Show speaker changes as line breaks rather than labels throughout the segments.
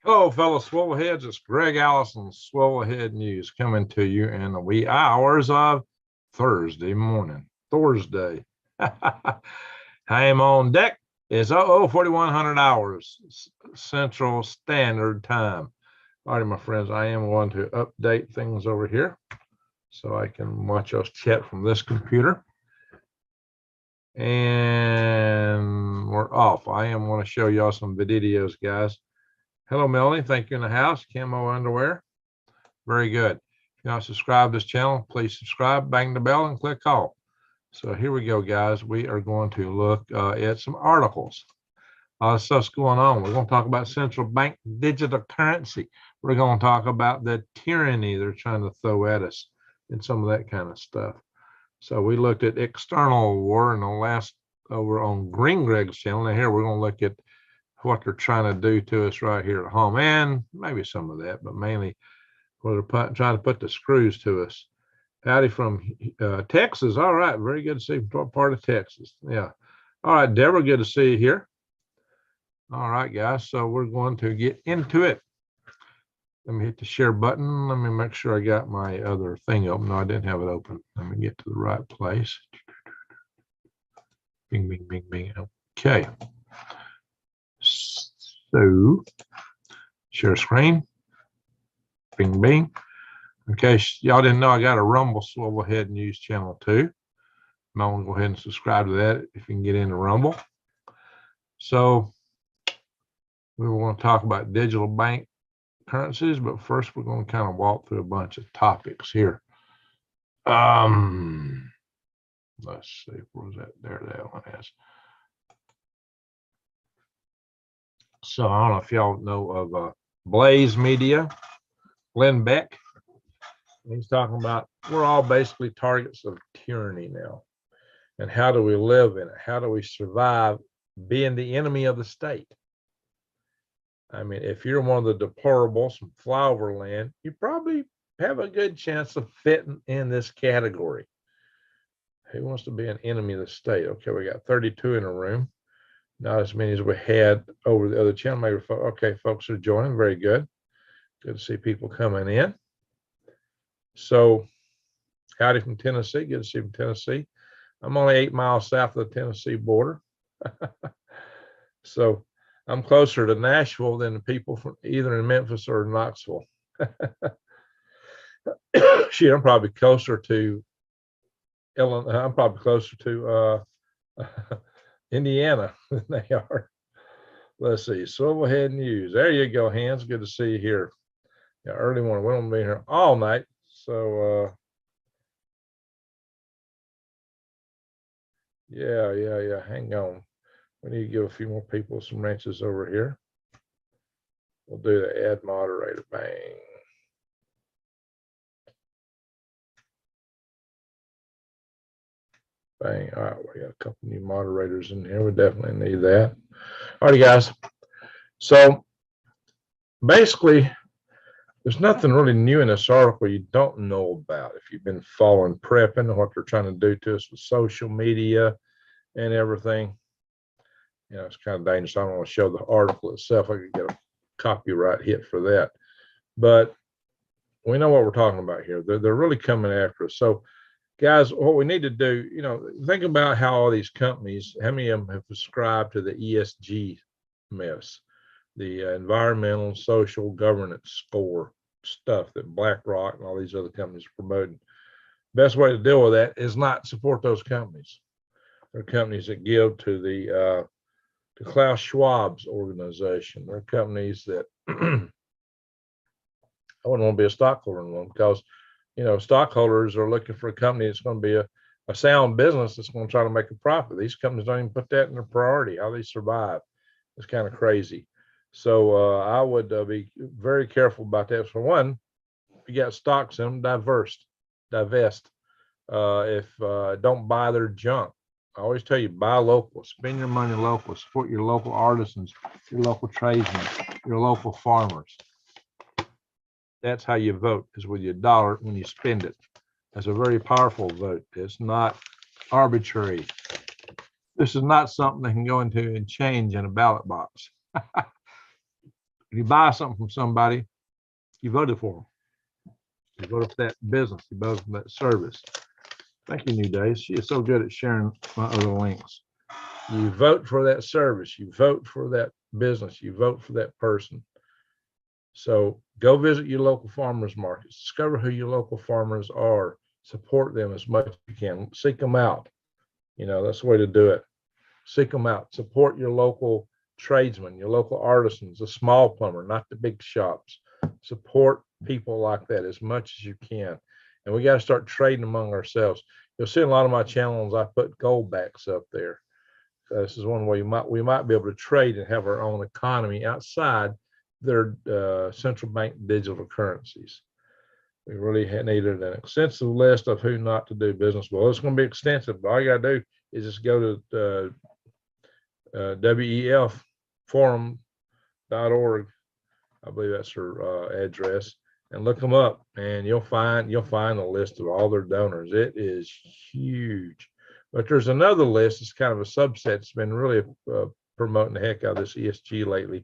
Hello, fellow Swivelheads. It's Greg Allison, Swivelhead News, coming to you in the wee hours of Thursday morning. Thursday. I am on deck. It's 4100 hours Central Standard Time. All right, my friends, I am going to update things over here so I can watch us chat from this computer. And we're off. I am going to show y'all some videos, guys. Hello, Melanie. Thank you in the house. Camo underwear. Very good. If you're not subscribed to this channel, please subscribe, bang the bell, and click all. So here we go, guys. We are going to look at some articles. Stuff's going on. We're going to talk about central bank digital currency. We're going to talk about the tyranny they're trying to throw at us and some of that kind of stuff. So we looked at external war in the last over on Green Greg's channel. Now here we're going to look at what they're trying to do to us right here at home, and maybe some of that, but mainly what they're trying to put the screws to us. Howdy from Texas. All right, very good to see you from part of Texas. Yeah. All right, Deborah, good to see you here. All right, guys, so we're going to get into it. Let me hit the share button. Let me make sure I got my other thing open. No, I didn't have it open. Let me get to the right place. Bing, bing, bing, bing. Okay. So, share screen. Bing, bing. In case y'all didn't know, I got a Rumble Swivelhead News channel too. I'm going to go ahead and subscribe to that if you can get into Rumble. So, we want to talk about digital bank currencies, but first we're going to kind of walk through a bunch of topics here. Let's see, where's that? There that one is. So I don't know if y'all know of Blaze Media, Glenn Beck. He's talking about we're all basically targets of tyranny now. And how do we live in it? How do we survive being the enemy of the state? I mean, if you're one of the deplorables from flyover land, you probably have a good chance of fitting in this category. Who wants to be an enemy of the state? Okay, we got 32 in a room. Not as many as we had over the other channel. Maybe, okay, folks are joining. Very good. Good to see people coming in. So, howdy from Tennessee. Good to see you from Tennessee. I'm only 8 miles south of the Tennessee border. So, I'm closer to Nashville than the people from either in Memphis or Knoxville. Shit, I'm probably closer to Illinois. I'm probably closer to Indiana than they are. Let's see, Swivelhead News. There you go, Hans. Good to see you here. Yeah, early morning. We won't be here all night. So yeah. Hang on. We need to give a few more people some wrenches over here. We'll do the add moderator. Bang. Bang. All right, we got a couple new moderators in here. We definitely need that. All right, guys. So basically, there's nothing really new in this article you don't know about if you've been following prepping and what they're trying to do to us with social media and everything. You know, it's kind of dangerous. I don't want to show the article itself. I could get a copyright hit for that. But we know what we're talking about here. They're really coming after us. So, guys, what we need to do, you know, think about how all these companies, how many of them have subscribed to the ESG mess, the environmental, social, governance score stuff that BlackRock and all these other companies are promoting. Best way to deal with that is not support those companies. They're companies that give to the to Klaus Schwab's organization. They're companies that I wouldn't want to be a stockholder in one because, you know, stockholders are looking for a company that's going to be a sound business that's going to try to make a profit. These companies don't even put that in their priority, how they survive. It's kind of crazy. So I would be very careful about that. For one, if you got stocks in them, divest. Don't buy their junk. I always tell you, buy local, spend your money local, support your local artisans, your local tradesmen, your local farmers. That's how you vote, is with your dollar when you spend it. That's a very powerful vote. It's not arbitrary. This is not something that can go into and change in a ballot box. When you buy something from somebody, you voted for them. You voted for that business. You voted for that service. Thank you, New Days. She is so good at sharing my other links. You vote for that service. You vote for that business. You vote for that person. So go visit your local farmers markets. Discover who your local farmers are. Support them as much as you can. Seek them out. You know, that's the way to do it. Seek them out. Support your local tradesmen, your local artisans, the small plumber, not the big shops. Support people like that as much as you can. And we got to start trading among ourselves. You'll see in a lot of my channels, I put gold backs up there. This is one way we might be able to trade and have our own economy outside their central bank digital currencies. We really needed an extensive list of who not to do business with. Well, it's going to be extensive, but all you got to do is just go to WEFforum.org. I believe that's her address, and look them up, and you'll find a list of all their donors. It is huge. But there's another list. It's kind of a subset. It's been really promoting the heck out of this ESG lately.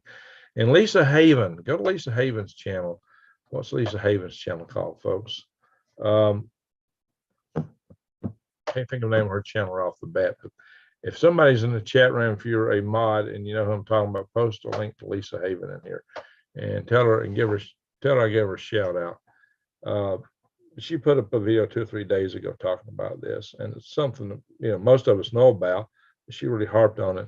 And Lisa Haven, go to Lisa Haven's channel. What's Lisa Haven's channel called, folks? Can't think of the name of her channel right off the bat. But if somebody's in the chat room, if you're a mod and you know who I'm talking about, post a link to Lisa Haven in here, and tell her I gave her a shout out. She put up a video 2 or 3 days ago talking about this, and it's something that, you know, most of us know about, but she really harped on it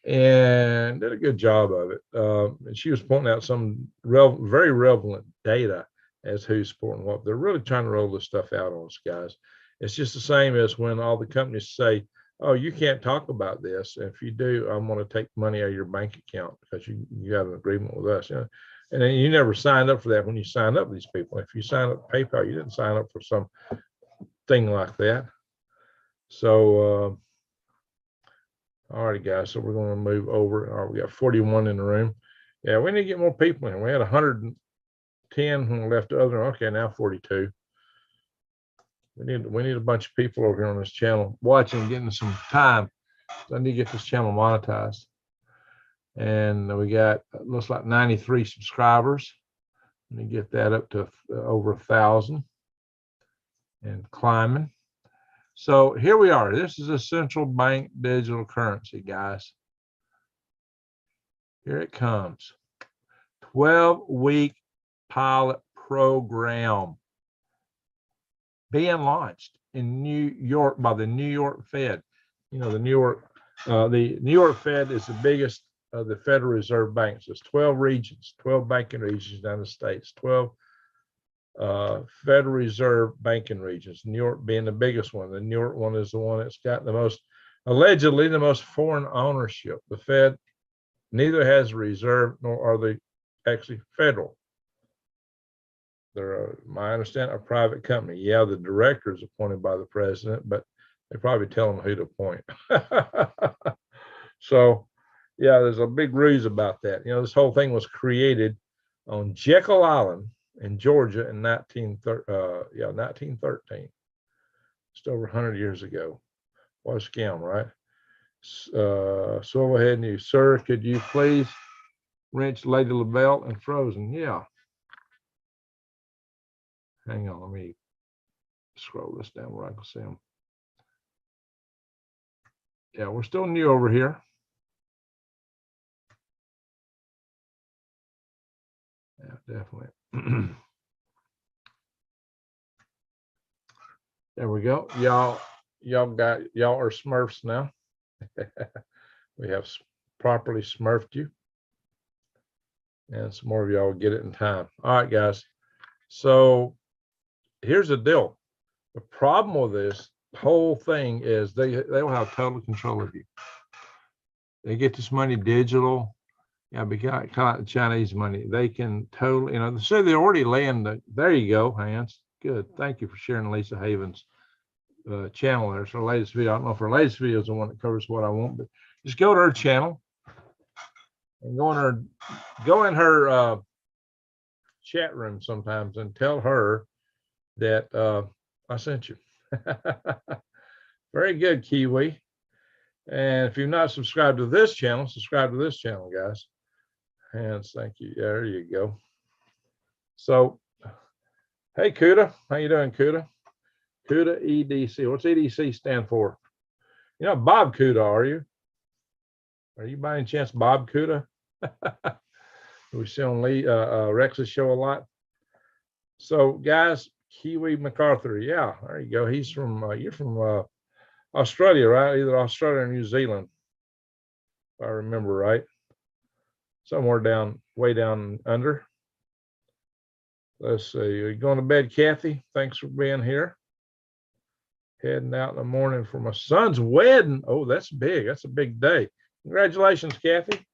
and did a good job of it. And she was pointing out some very relevant data as who's supporting what. They're really trying to roll this stuff out on us, guys. It's just the same as when all the companies say, oh, you can't talk about this. If you do, I'm going to take money out of your bank account because you have an agreement with us. You know? And then you never signed up for that when you signed up with these people. If you sign up for PayPal, you didn't sign up for some thing like that. So, all right, guys. So we're going to move over. All right, we got 41 in the room. Yeah, we need to get more people in. We had 110 when we left the other. Okay, now 42. We need a bunch of people over here on this channel watching, getting some time. So I need to get this channel monetized. And we got, looks like 93 subscribers. Let me get that up to over 1,000 and climbing. So here we are. This is a central bank digital currency, guys. Here it comes. 12-week pilot program being launched in New York by the New York Fed. You know, the New York Fed is the biggest of the Federal Reserve banks. There's 12 regions, 12 banking regions down the states, 12 Federal Reserve banking regions, New York being the biggest one. The New York one is the one that's got the most, allegedly the most foreign ownership. The Fed neither has a reserve nor are they actually federal. They're, my understanding, a private company. Yeah, the director is appointed by the president, but they probably tell them who to appoint. So, yeah, there's a big ruse about that. You know, this whole thing was created on Jekyll Island in Georgia in 1913. Just over 100 years ago. What a scam, right? Swivel ahead, you, sir, could you please wrench Lady LaBelle and Frozen? Yeah. Hang on, let me scroll this down where I can see them. Yeah, we're still new over here. Yeah, definitely. There we go. Y'all are Smurfs now. We have properly Smurfed you. And some more of y'all will get it in time. All right, guys. So here's the deal. The problem with this whole thing is they will have total control of you. They get this money digital. Yeah, because kind of the Chinese money, they can totally, you know, so they're already laying the, there you go, Hans. Good. Thank you for sharing Lisa Haven's channel. There's her latest video. I don't know if her latest video is the one that covers what I want, but just go to her channel and go in her chat room sometimes and tell her that I sent you. Very good, Kiwi. And if you've not subscribed to this channel, subscribe to this channel, guys. Hands, thank you. Yeah, there you go. So, hey, Kuda. How you doing, Kuda? Kuda EDC. What's EDC stand for? You know, Bob Kuda, are you? Are you by any chance Bob Kuda? We see on Rex's show a lot. So, guys, Kiwi MacArthur. Yeah, there you go. He's from, you're from Australia, right? Either Australia or New Zealand, if I remember right. Somewhere down, way down under. Let's see. Are you going to bed, Kathy? Thanks for being here. Heading out in the morning for my son's wedding. Oh, that's big. That's a big day. Congratulations, Kathy.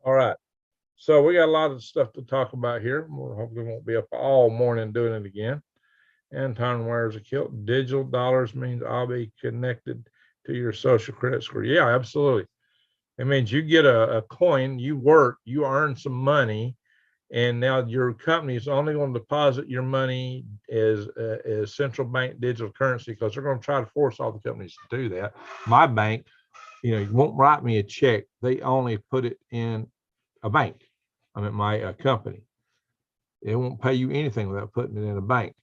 All right. So we got a lot of stuff to talk about here. We hopefully won't be up all morning doing it again. Anton wears a kilt. Digital dollars means I'll be connected to your social credit score. Yeah, absolutely. It means you get a coin, you work, you earn some money, and now your company is only going to deposit your money as central bank digital currency, because they're going to try to force all the companies to do that. My bank, you won't write me a check. They only put it in a bank. I mean, my company. It won't pay you anything without putting it in a bank.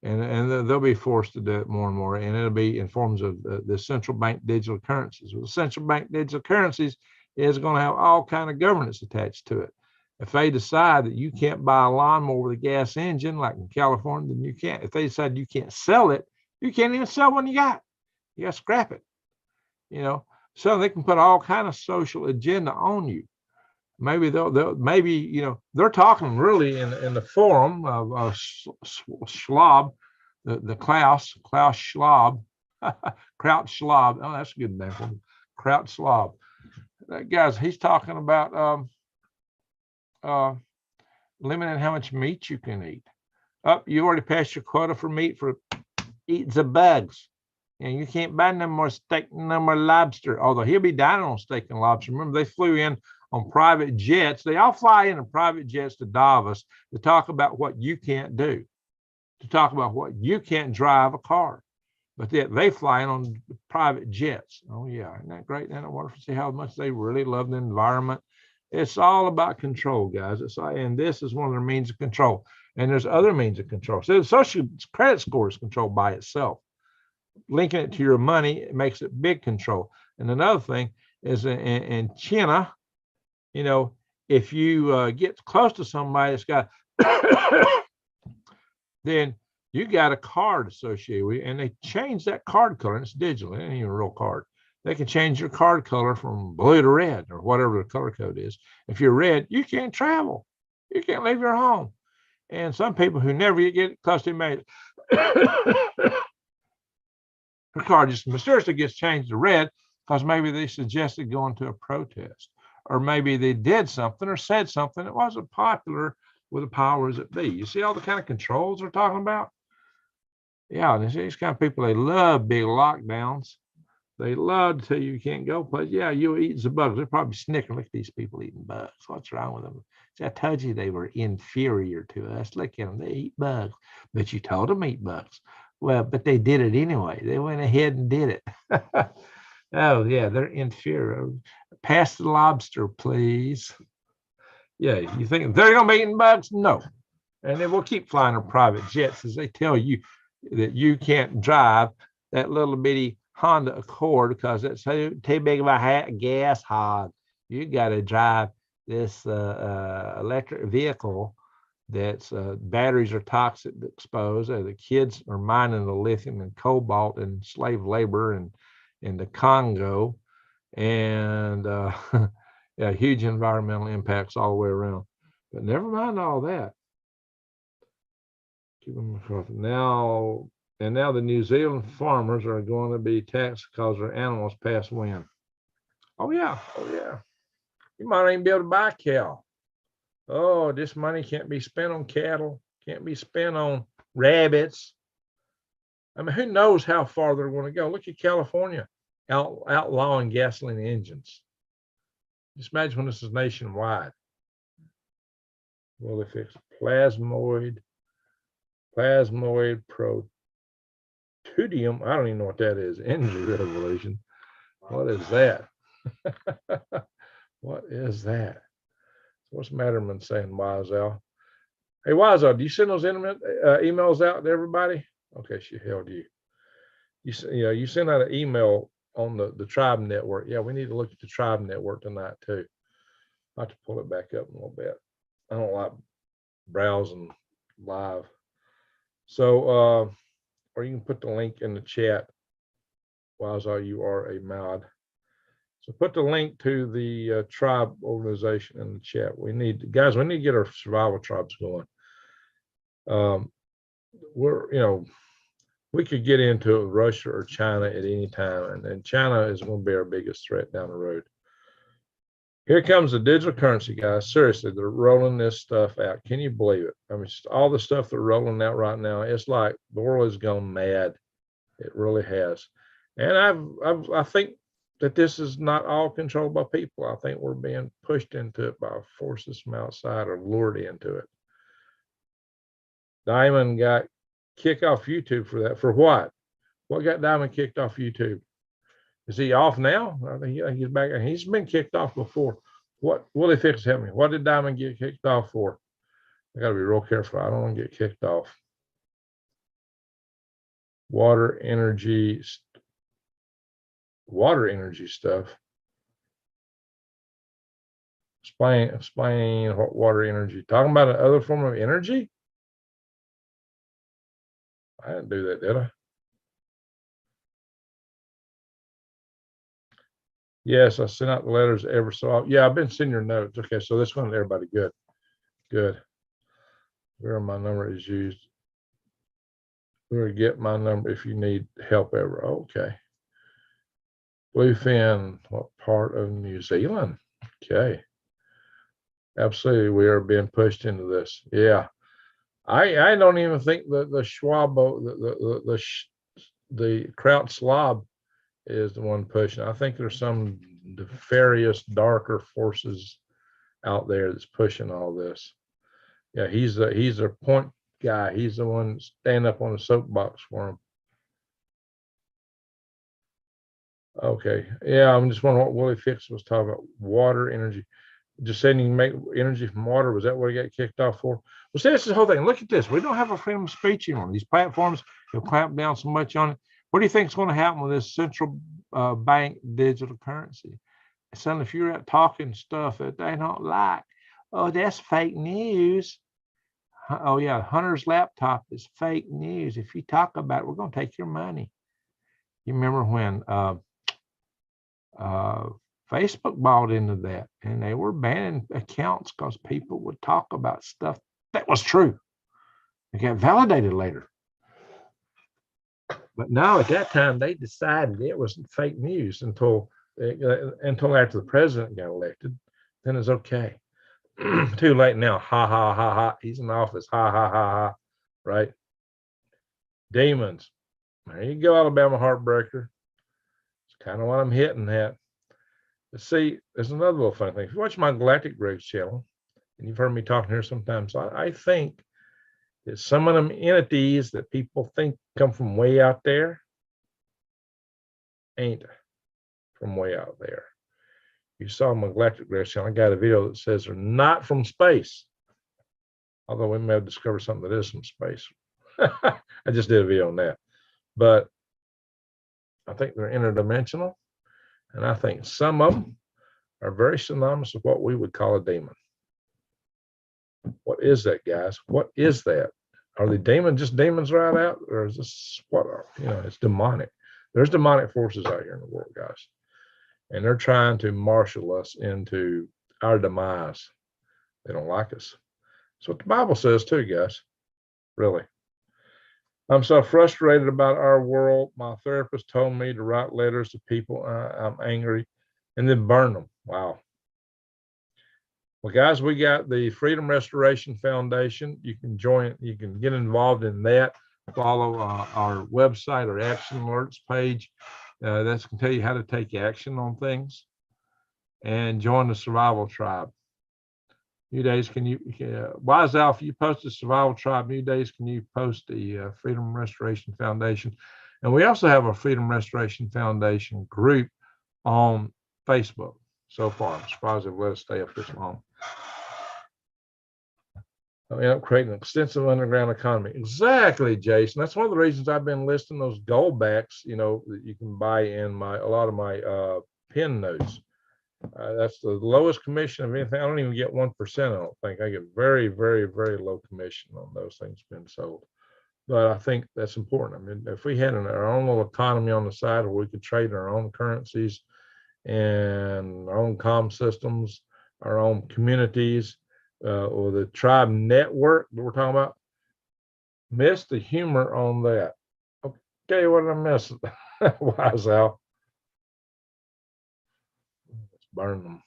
And they'll be forced to do it more and more. And it'll be in forms of the central bank digital currencies. Well, the central bank digital currencies is going to have all kind of governance attached to it. If they decide that you can't buy a lawnmower with a gas engine, like in California, then you can't. If they decide you can't sell it, you can't even sell one you got. You got to scrap it. So they can put all kind of social agenda on you. Maybe they're talking really in the forum of Schwab, the Klaus Schwab, Kraut Schwab. Oh, that's a good name for him. Kraut Schwab. Guys, he's talking about limiting how much meat you can eat. You already passed your quota for meat for eating the bugs. And you can't buy no more steak, no more lobster. Although he'll be dining on steak and lobster. Remember, they flew in on private jets. They all fly in private jets to Davos to talk about what you can't do, to talk about what you can't drive a car. But they fly in on private jets. Oh, yeah. Isn't that great? Isn't it wonderful to see how much they really love the environment? It's all about control, guys. And this is one of their means of control. And there's other means of control. So the social credit score is controlled by itself. Linking it to your money, it makes it big control. And another thing is in China, if you get close to somebody that's got, then you got a card associated with it, and they change that card color, and it's digital. It ain't even a real card. They can change your card color from blue to red or whatever the color code is. If you're red, you can't travel. You can't leave your home. And some people who never get close to me, her card just mysteriously gets changed to red because maybe they suggested going to a protest, or maybe they did something or said something that wasn't popular with the powers that be. You see all the kind of controls they're talking about? Yeah, and these kind of people, they love big lockdowns. They love to tell you can't go place. Yeah, you'll eat the bugs. They're probably snickering. Look at these people eating bugs. What's wrong with them? See, I told you they were inferior to us. Look at them. They eat bugs. But you told them eat bugs. Well, but they did it anyway. They went ahead and did it. Oh, yeah, they're inferior. Pass the lobster, please. Yeah, you think they're going to be eating bugs? No. And then we'll keep flying our private jets as they tell you that you can't drive that little bitty Honda Accord because it's too big of a gas hog. You got to drive this electric vehicle that's batteries are toxic exposed. The kids are mining the lithium and cobalt and slave labor in the Congo, and yeah, huge environmental impacts all the way around. But never mind all that. Now the New Zealand farmers are going to be taxed because their animals pass wind. Oh yeah. You might not even be able to buy a cow. Oh, this money can't be spent on cattle, can't be spent on rabbits. I mean, who knows how far they're going to go? Look at California outlawing gasoline engines. Just imagine when this is nationwide. Will they fix plasmoid protudium? I don't even know what that is. Energy revolution. What is that? What is that? What's Matterman saying, Wiseout? Hey, Wiseout, do you send those emails out to everybody? Okay, she held you. You send out an email on the tribe network. Yeah, we need to look at the tribe network tonight too. I have to pull it back up a little bit. I don't like browsing live. So, or you can put the link in the chat. Wiseout, you are a mod. So put the link to the tribe organization in the chat. We need to get our survival tribes going. We could get into Russia or China at any time, and China is going to be our biggest threat down the road. Here comes the digital currency, guys. Seriously, they're rolling this stuff out. Can you believe it? I mean, all the stuff they're rolling out right now, it's like the world has gone mad. It really has. And I think that this is not all controlled by people. I think we're being pushed into it by forces from outside or lured into it. Diamond got kicked off YouTube for that. For what? What got Diamond kicked off YouTube? Is he off now? I think he's back. He's been kicked off before. What will he fix? Help me. What did Diamond get kicked off for? I got to be real careful. I don't want to get kicked off. Water energy stuff. Explain what water energy. Talking about another form of energy? I didn't do that, did I? Yes, I sent out the letters ever so often. Yeah, I've been sending your notes. Okay, so this one, everybody, good. Good. Where my number is used. Where get my number if you need help ever. Okay. Bluefin, what part of New Zealand? Okay. Absolutely, we are being pushed into this. Yeah. I don't even think that the Schwabo, the Kraut Slob is the one pushing. I think there's some nefarious, darker forces out there that's pushing all this. Yeah, he's a point guy. He's the one standing up on the soapbox for him. Okay, yeah, I'm just wondering what Willie Fix was talking about. Water energy. Just saying you can make energy from water. Was that what he got kicked off for? Well, see, this is the whole thing. Look at this. We don't have a freedom of speech anymore. These platforms have clamped down so much on it. What do you think is going to happen with this central bank digital currency? Son, if you're out talking stuff that they don't like, oh, that's fake news. Oh, yeah, Hunter's laptop is fake news. If you talk about it, we're going to take your money. You remember when Facebook bought into that, and they were banning accounts because people would talk about stuff that was true. It got validated later. But no, at that time, they decided it was fake news until after the president got elected. Then it's okay. Too late now. Ha, ha, ha, ha. He's in office. Ha, ha, ha, ha. Right? Demons. There you go, Alabama Heartbreaker. It's kind of what I'm hitting at. See, there's another little funny thing. If you watch my Galactic Greg's channel, and you've heard me talking here sometimes, I think that some of them entities that people think come from way out there ain't from way out there. You saw my Galactic Greg's channel. I got a video that says they're not from space. Although we may have discovered something that is from space. I just did a video on that. But I think they're interdimensional. And I think some of them are very synonymous with what we would call a demon. What is that, guys? What is that? Are they just demons right out? Or is this it's demonic. There's demonic forces out here in the world, guys. And they're trying to marshal us into our demise. They don't like us. That's what the Bible says too, guys. Really. I'm so frustrated about our world. My therapist told me to write letters to people. I'm angry and then burn them. Wow. Well, guys, we got the Freedom Restoration Foundation. You can join, you can get involved in that. Follow our website or action alerts page. That's going to tell you how to take action on things. And join the survival tribe. New days, can you, Wise Alpha, you post the survival tribe. New days, can you post the Freedom Restoration Foundation? And we also have a Freedom Restoration Foundation group on Facebook. so far. I'm surprised they've let us stay up this long. We end up creating an extensive underground economy. Exactly, Jason. That's one of the reasons I've been listing those gold backs, that you can buy in a lot of my pin notes. That's the lowest commission of anything. I don't even get 1%. I don't think. I get very, very, very low commission on those things being sold. But I think that's important. I mean, if we had our own little economy on the side where we could trade our own currencies and our own comm systems, our own communities, or the tribe network that we're talking about, missed the humor on that. Okay, what did I miss? Wise Al. Let's burn them.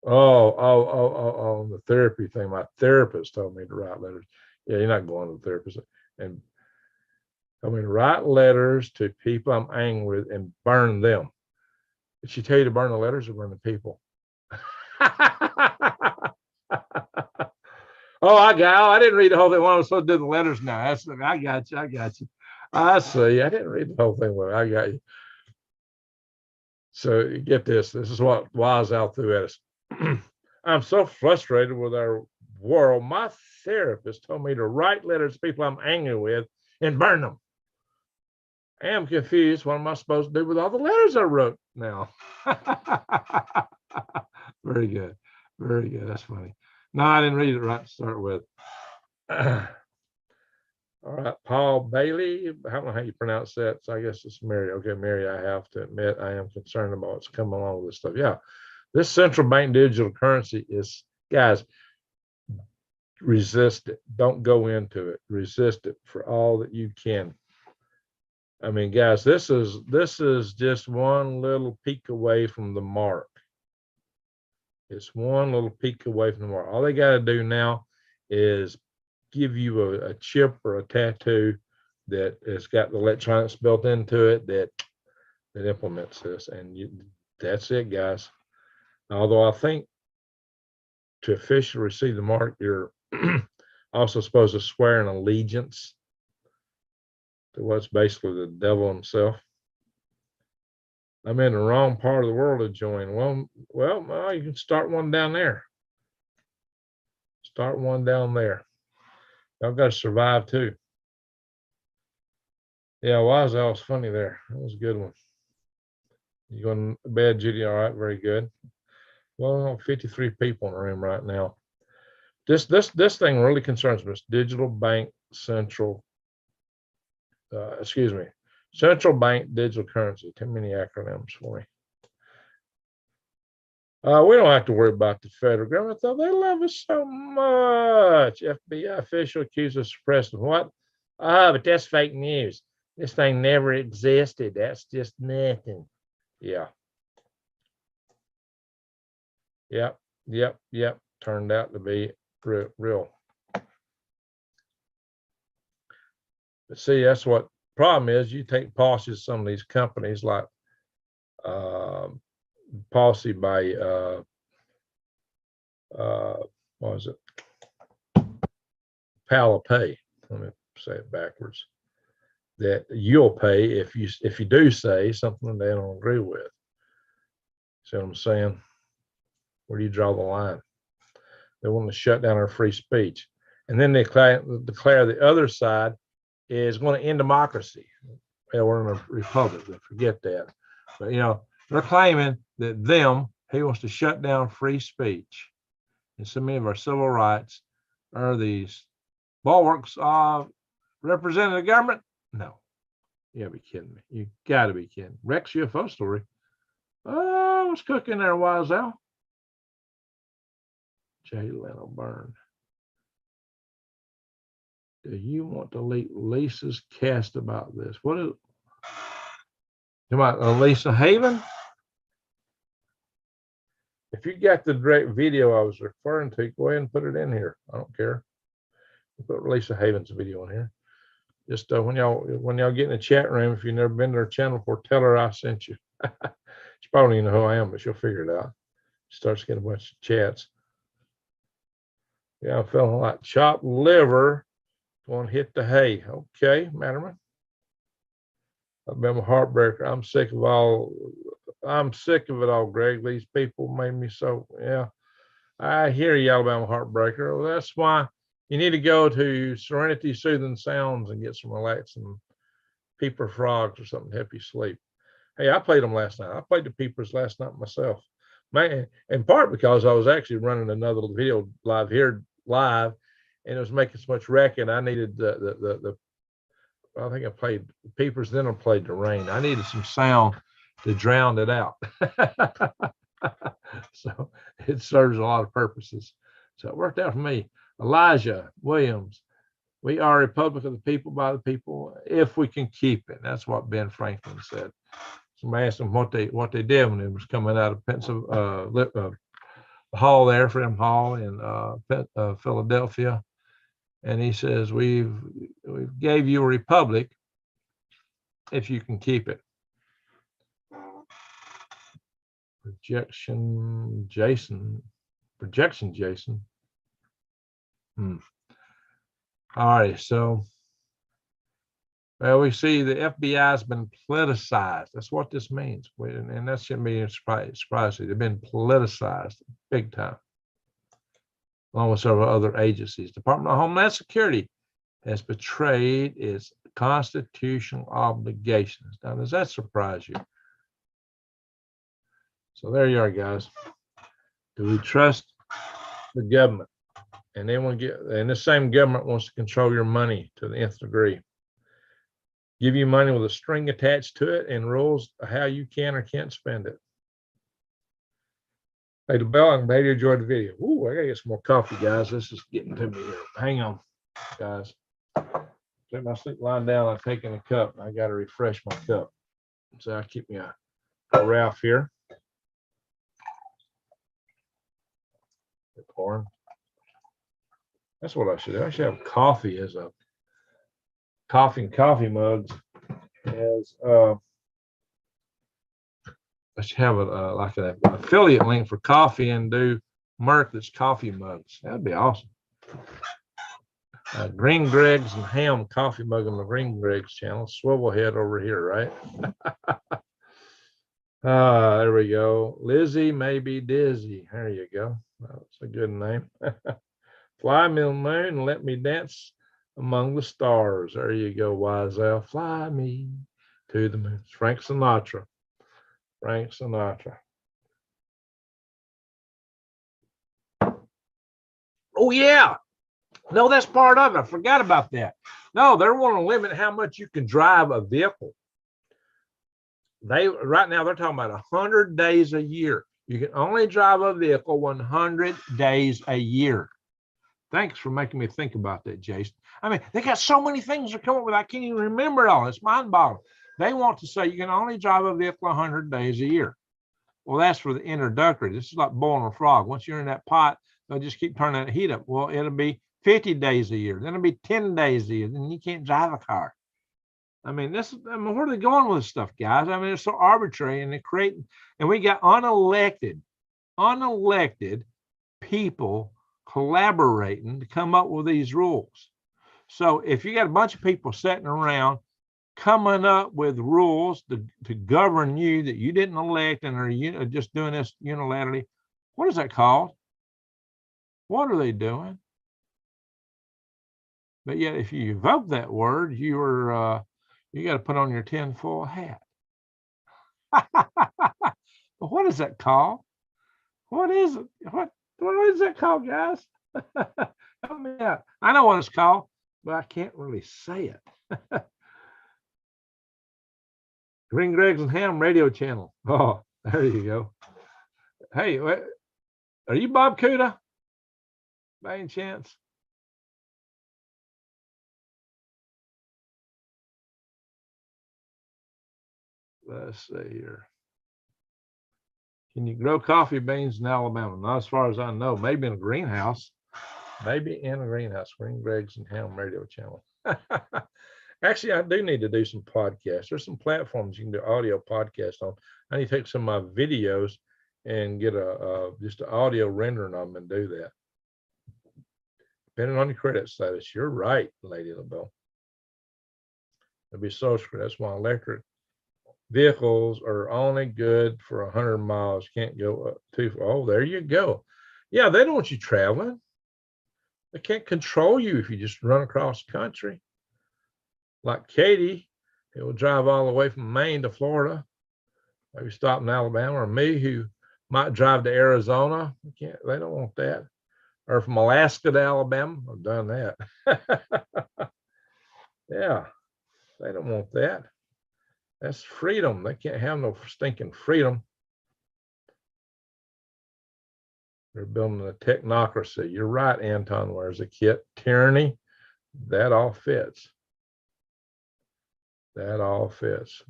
Oh, the therapy thing. My therapist told me to write letters. Yeah, you're not going to the therapist. And told me to write letters to people I'm angry with and burn them. Did she tell you to burn the letters or burn the people? I didn't read the whole thing. Well, I was supposed to do the letters now. I got you. I see. I didn't read the whole thing. Well, I got you. So get this. This is what Wise Al threw at us. I'm so frustrated with our world. My therapist told me to write letters to people I'm angry with and burn them. I am confused. What am I supposed to do with all the letters I wrote now? Very good. Very good. That's funny. No, I didn't read it right to start with. All right. Paul Bailey. I don't know how you pronounce that. So I guess it's Mary. Okay, Mary, I have to admit I am concerned about what's coming along with this stuff. Yeah. This central bank digital currency is, guys, resist it. Don't go into it. Resist it for all that you can. I mean, guys, this is just one little peek away from the mark. It's one little peek away from the mark. All they got to do now is give you a chip or a tattoo that has got the electronics built into it that implements this, and that's it, guys. Although I think to officially receive the mark, you're also supposed to swear an allegiance to what's basically the devil himself. I'm in the wrong part of the world to join. Well, you can start one down there. Start one down there. Y'all got to survive too. Yeah, Wise Al's funny there. That was a good one. You going to bed, Judy? All right, very good. Well, 53 people in the room right now. This thing really concerns me. It's digital bank central. Central bank digital currency. Too many acronyms for me. We don't have to worry about the federal government, though. They love us so much. FBI official accused of suppressing what? Oh, but that's fake news. This thing never existed. That's just nothing. Yeah. Yep. Turned out to be real. But see, that's what problem is. You take policies of some of these companies like policy by what was it? Pay. Let me say it backwards. That you'll pay if you do say something they don't agree with. See what I'm saying? Where do you draw the line? They want to shut down our free speech, and then they declare the other side is going to end democracy. Well, we're in a republic. They forget that, but they're claiming that he wants to shut down free speech, and so many of our civil rights are these bulwarks representing the government. No, you gotta be kidding me. You gotta be kidding. Rex UFO story. Oh, what's cooking there, Wise Al? Jay Leno Byrne. Do you want to leak Lisa's cast about this? What is it? You want Lisa Haven? If you got the direct video I was referring to, go ahead and put it in here. I don't care. Put Lisa Haven's video in here. Just when y'all get in the chat room, if you've never been to her channel before, tell her I sent you. She probably don't even know who I am, but she'll figure it out. She starts getting a bunch of chats. Yeah, I'm feeling like chopped liver Go and hit the hay. Okay, Matterman. Alabama heartbreaker. I'm sick of it all, Greg. These people made me so, yeah. I hear you, Alabama heartbreaker. Well, that's why you need to go to Serenity Soothing Sounds and get some relaxing peeper frogs or something to help you sleep. Hey, I played them last night. I played the peepers last night myself. Man, in part because I was actually running another video live, and it was making so much racket. I needed the I think I played peepers, then I played the rain. I needed some sound to drown it out. So it serves a lot of purposes. So it worked out for me. Elijah Williams, we are a republic of the people, by the people, if we can keep it. That's what Ben Franklin said. Somebody asked him what they did when it was coming out of Pennsylvania, Hall there, Freedom Hall in Philadelphia. And he says, we gave you a republic if you can keep it. Projection Jason. All right, so well, we see the FBI has been politicized. That's what this means, and that shouldn't be surprising. They've been politicized big time, along with several other agencies. Department of Homeland Security has betrayed its constitutional obligations. Now, does that surprise you? So there you are, guys. Do we trust the government? And they want to and the same government wants to control your money to the nth degree. Give you money with a string attached to it and rules how you can or can't spend it. Hey, the bell, I'm glad you enjoyed the video. Ooh, I gotta get some more coffee, guys. This is getting to me here. Hang on, guys. Take my sleep lying down. I'm taking a cup. I gotta refresh my cup. So I keep me a Ralph here. Corn. That's what I should do. I should have coffee as a coffee mugs as I should have like an affiliate link for coffee and do Merck that's coffee mugs. That'd be awesome. Green Greg's and Ham coffee mug on the Green Greg's channel. Swivel head over here, right? There we go. Lizzie may be dizzy. There you go. That's a good name. Fly me on the moon and let me dance among the stars. There you go, Wise Owl. Fly me to the moon. It's Frank Sinatra. Frank Sinatra. Oh, yeah. No, that's part of it. I forgot about that. No, they want to limit how much you can drive a vehicle. Right now they're talking about 100 days a year. You can only drive a vehicle 100 days a year. Thanks for making me think about that, Jason. I mean, they got so many things to come up with. I can't even remember it all. It's mind-boggling. They want to say you can only drive a vehicle 100 days a year. Well, that's for the introductory. This is like boiling a frog. Once you're in that pot, they'll just keep turning that heat up. Well, it'll be 50 days a year. Then it'll be 10 days a year. Then you can't drive a car. I mean, where are they going with this stuff, guys? I mean, it's so arbitrary, and and we got unelected people collaborating to come up with these rules. So if you got a bunch of people sitting around coming up with rules to govern you that you didn't elect and are just doing this unilaterally, what is that called? What are they doing? But yet, if you evoke that word, you got to put on your tinfoil hat. But what is that called? What is it? What is that called, guys? Help me out. I know what it's called, but I can't really say it. Green Greg's and Ham radio channel. Oh, there you go. Hey, are you Bob Cuda by any chance? Let's see here. Can you grow coffee beans in Alabama? Not as far as I know. Maybe in a greenhouse. Green Greg's and Ham radio channel. Actually, I do need to do some podcasts. There's some platforms you can do audio podcast on. I need to take some of my videos and get just an audio rendering of them and do that. depending on your credit status. You're right, Lady LaBelle. It'll be social credit. That's why electric vehicles are only good for 100 miles. Can't go up too far. Oh, there you go. Yeah, they don't want you traveling. They can't control you if you just run across the country. Like Katie, who will drive all the way from Maine to Florida, maybe stop in Alabama, or me, who might drive to Arizona. They don't want that. Or from Alaska to Alabama. I've done that. Yeah, they don't want that. That's freedom. They can't have no stinking freedom. They're building a technocracy. You're right, Anton. Where's the kit? Tyranny. That all fits. That all fits.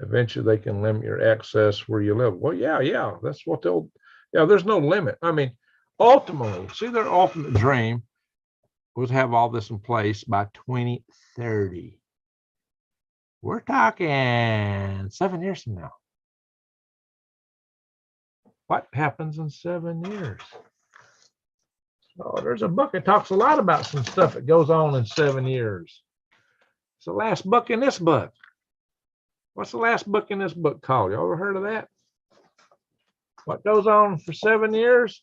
Eventually, they can limit your access where you live. Well, yeah. That's what they'll. Yeah, there's no limit. I mean, ultimately, see, their ultimate dream was to have all this in place by 2030. We're talking 7 years from now. What happens in 7 years? Oh, there's a book that talks a lot about some stuff that goes on in 7 years. It's the last book in this book. What's the last book in this book called? You ever heard of that? What goes on for 7 years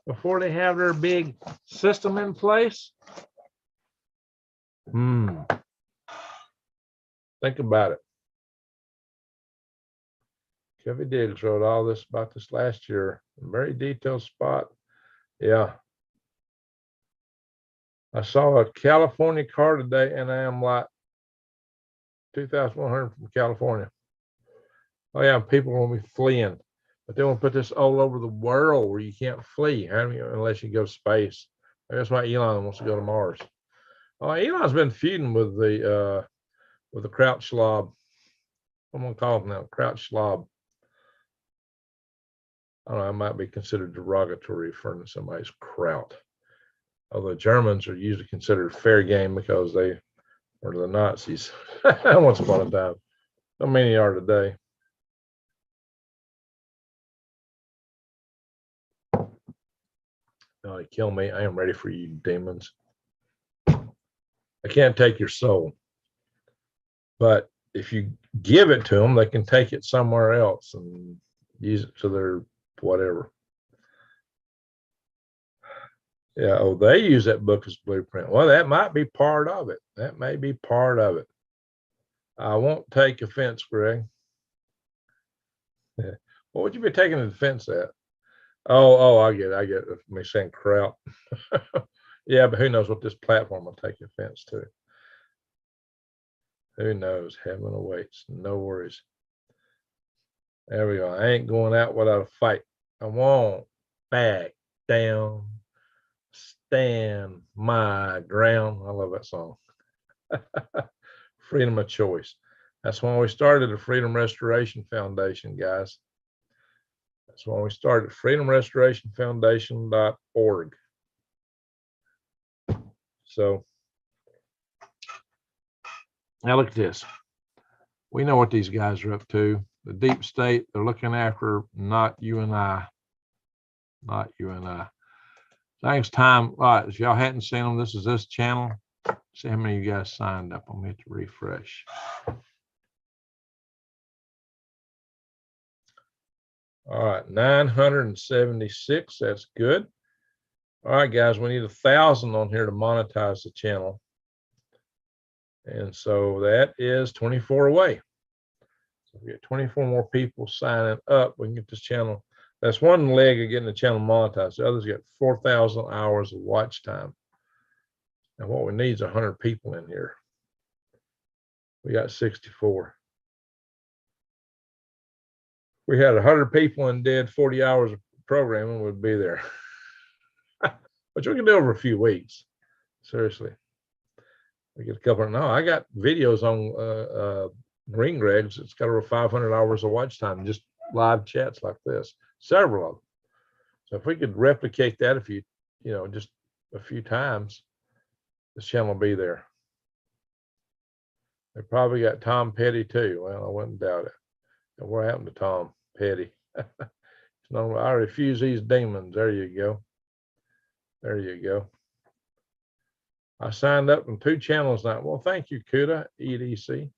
before they have their big system in place? Think about it. Kevy Diggs wrote all this about this last year. A very detailed spot. Yeah. I saw a California car today, and I am like 2,100 from California. Oh yeah, people will be fleeing, but they want to put this all over the world where you can't flee unless you go to space. That's why Elon wants to go to Mars. Oh, Elon's been feuding with the Crouch Slob. I'm gonna call him now, Crouch Slob. I don't know, it might be considered derogatory referring to somebody's kraut. Although Germans are usually considered fair game because they were the Nazis once upon a time. So many are today. No, they kill me. I am ready for you, demons. I can't take your soul. But if you give it to them, they can take it somewhere else and use it to their whatever. Yeah, oh, they use that book as blueprint. Well, that might be part of it. That may be part of it. I won't take offense, Greg. Yeah. What would you be taking offense at? Oh, I get it. Me saying kraut. Yeah, but who knows what this platform will take offense to? Who knows? Heaven awaits. No worries. There we go. I ain't going out without a fight. I won't back down. Stand my ground. I love that song. Freedom of choice. That's when we started the Freedom Restoration Foundation, guys. That's when we started freedomrestorationfoundation.org. So now look at this. We know what these guys are up to. The deep state, they're looking after not you and I. Not you and I. Thanks, time. All right, if y'all hadn't seen them, this is this channel. See how many of you guys signed up. I'm going to hit refresh. All right, 976. That's good. All right, guys, we need 1,000 on here to monetize the channel. And so that is 24 away. So if we get 24 more people signing up, we can get this channel. That's one leg of getting the channel monetized. The others get 4,000 hours of watch time. And what we need is 100 people in here. We got 64. We had 100 people and did 40 hours of programming, would be there. But we can do over a few weeks. Seriously. We get a couple. No, I got videos on Green Greg's. It's got over 500 hours of watch time, just live chats like this, several of them. So if we could replicate that just a few times, this channel will be there. They probably got Tom Petty too. Well, I wouldn't doubt it. And what happened to Tom Petty? No, I refuse these demons. There you go. There you go. I signed up on 2 channels now. Well, thank you, Kuda, EDC.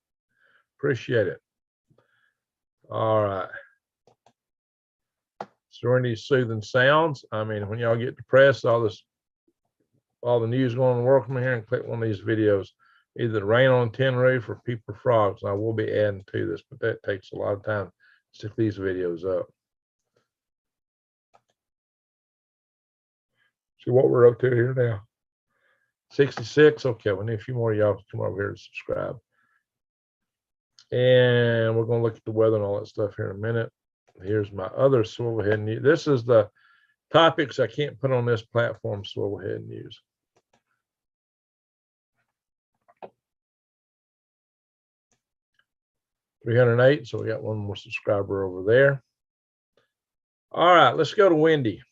Appreciate it. All right. So any soothing sounds? I mean, when y'all get depressed, all the news going on in the world, come in here and click one of these videos. Either Rain on Tin Roof or People Frogs. I will be adding to this, but that takes a lot of time to stick these videos up. See what we're up to here now. 66. Okay, we need a few more of y'all to come over here to subscribe. And we're going to look at the weather and all that stuff here in a minute. Here's my other Swivel Head News. This is the topics I can't put on this platform, Swivel Head News. $308, so we got one more subscriber over there. All right, let's go to windy.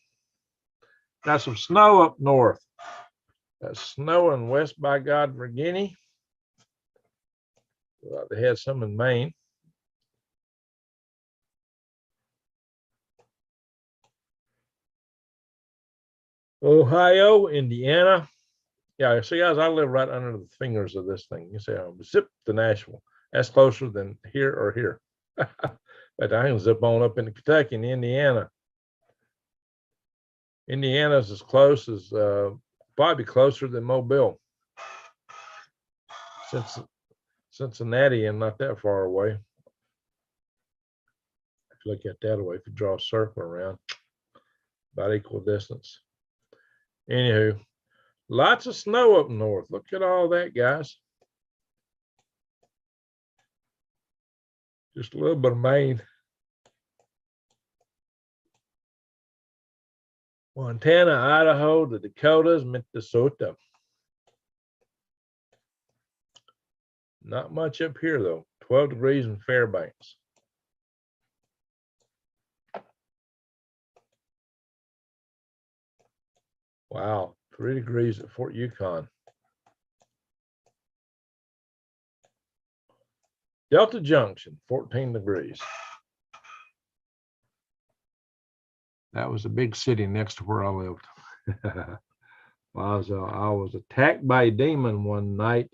Got some snow up north. That's snow in West by God, Virginia. They had some in Maine. Ohio, Indiana. Yeah, see, guys, I live right under the fingers of this thing. You say, I'm zip to Nashville. That's closer than here or here. But I can zip on up into Kentucky and Indiana. Indiana's as close as, probably closer than Mobile. Cincinnati and not that far away. If you look at that way, if you draw a circle around, about equal distance. Anywho, lots of snow up north. Look at all that, guys. Just a little bit of Maine. Montana, Idaho, the Dakotas, Minnesota. Not much up here, though. 12 degrees in Fairbanks. Wow, 3 degrees at Fort Yukon. Delta Junction, 14 degrees. That was a big city next to where I lived. I was attacked by a demon one night.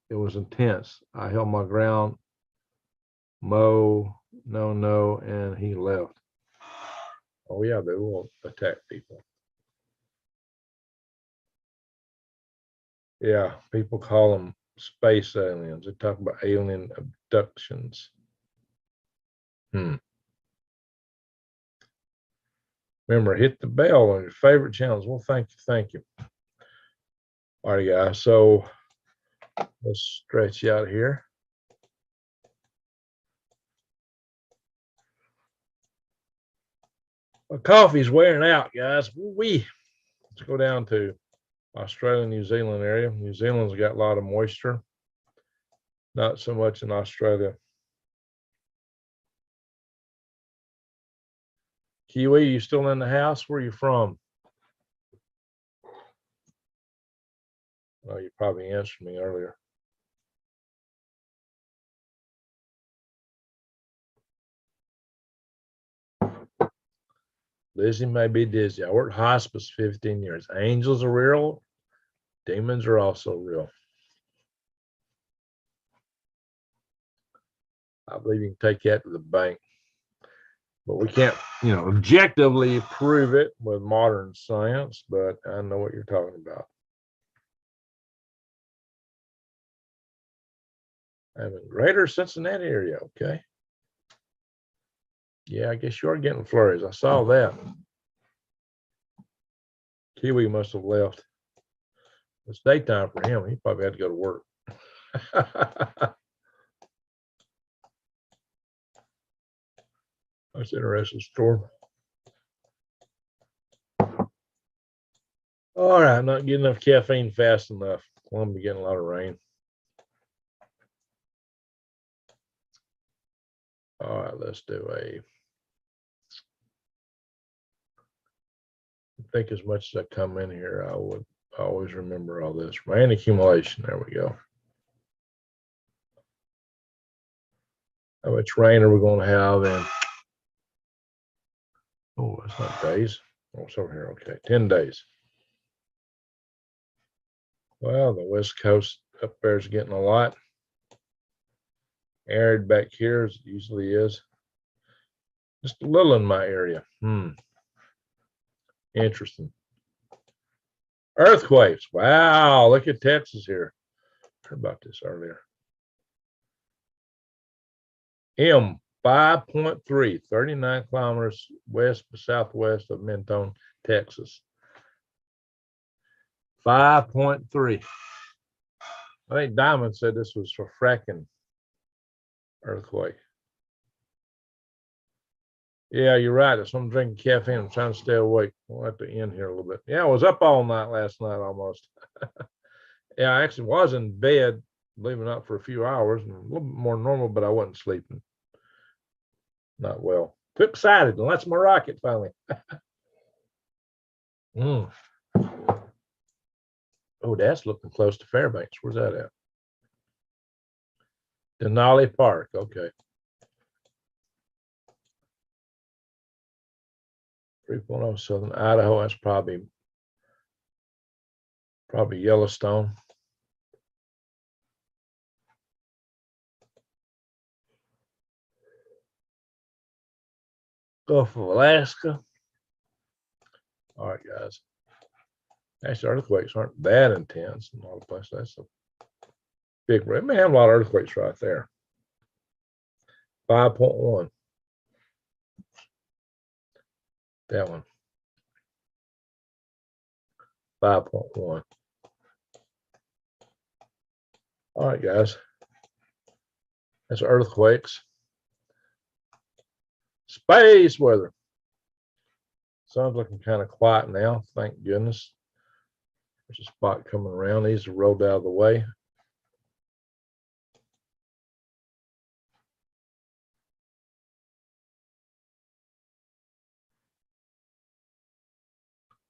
It was intense. I held my ground. No, and he left. Oh yeah, they will attack people. Yeah, people call them space aliens. They talk about alien abductions. Remember, hit the bell on your favorite channels. Well, thank you. All right, guys. So let's stretch out here. My coffee's wearing out, guys. Let's go down to Australia, New Zealand area. New Zealand's got a lot of moisture. Not so much in Australia. Kiwi, you still in the house? Where are you from? Oh, you probably answered me earlier. Lizzie may be dizzy. I worked hospice 15 years. Angels are real. Demons are also real. I believe you can take that to the bank. But we can't, objectively prove it with modern science, but I know what you're talking about. I'm in Greater Cincinnati area, okay. Yeah, I guess you are getting flurries. I saw that. Kiwi must have left. It's daytime for him. He probably had to go to work. That's interesting story. All right, I'm not getting enough caffeine fast enough. I'm gonna be getting a lot of rain. All right, let's do I think as much as I come in here, I would always remember all this. Rain accumulation, there we go. How much rain are we gonna have in? Oh, it's not days. Oh, it's over here, okay, 10 days. Well, the West Coast up there is getting a lot. Arid back here as it usually is. Just a little in my area. Interesting. Earthquakes. Wow, look at Texas here. Heard about this earlier. M 5.3, 39 kilometers west southwest of Mentone, Texas. 5.3. I think Diamond said this was for fracking earthquake. Yeah, you're right. If I'm drinking caffeine, I'm trying to stay awake. We'll have to end here a little bit. Yeah, I was up all night last night almost. Yeah, I actually was in bed, leaving up for a few hours, and a little bit more normal, but I wasn't sleeping. Not well. Too excited, and that's my rocket finally. Oh, that's looking close to Fairbanks. Where's that at? Denali Park. Okay. 3.0 Southern Idaho. That's probably Yellowstone. Gulf of Alaska. All right, guys. Actually, earthquakes aren't that intense in a lot of places. That's a big. It may have a lot of earthquakes right there. 5.1. That one. 5.1. All right, guys. That's earthquakes. Space weather. Sun's looking kind of quiet now, thank goodness. There's a spot coming around. These are rolled out of the way.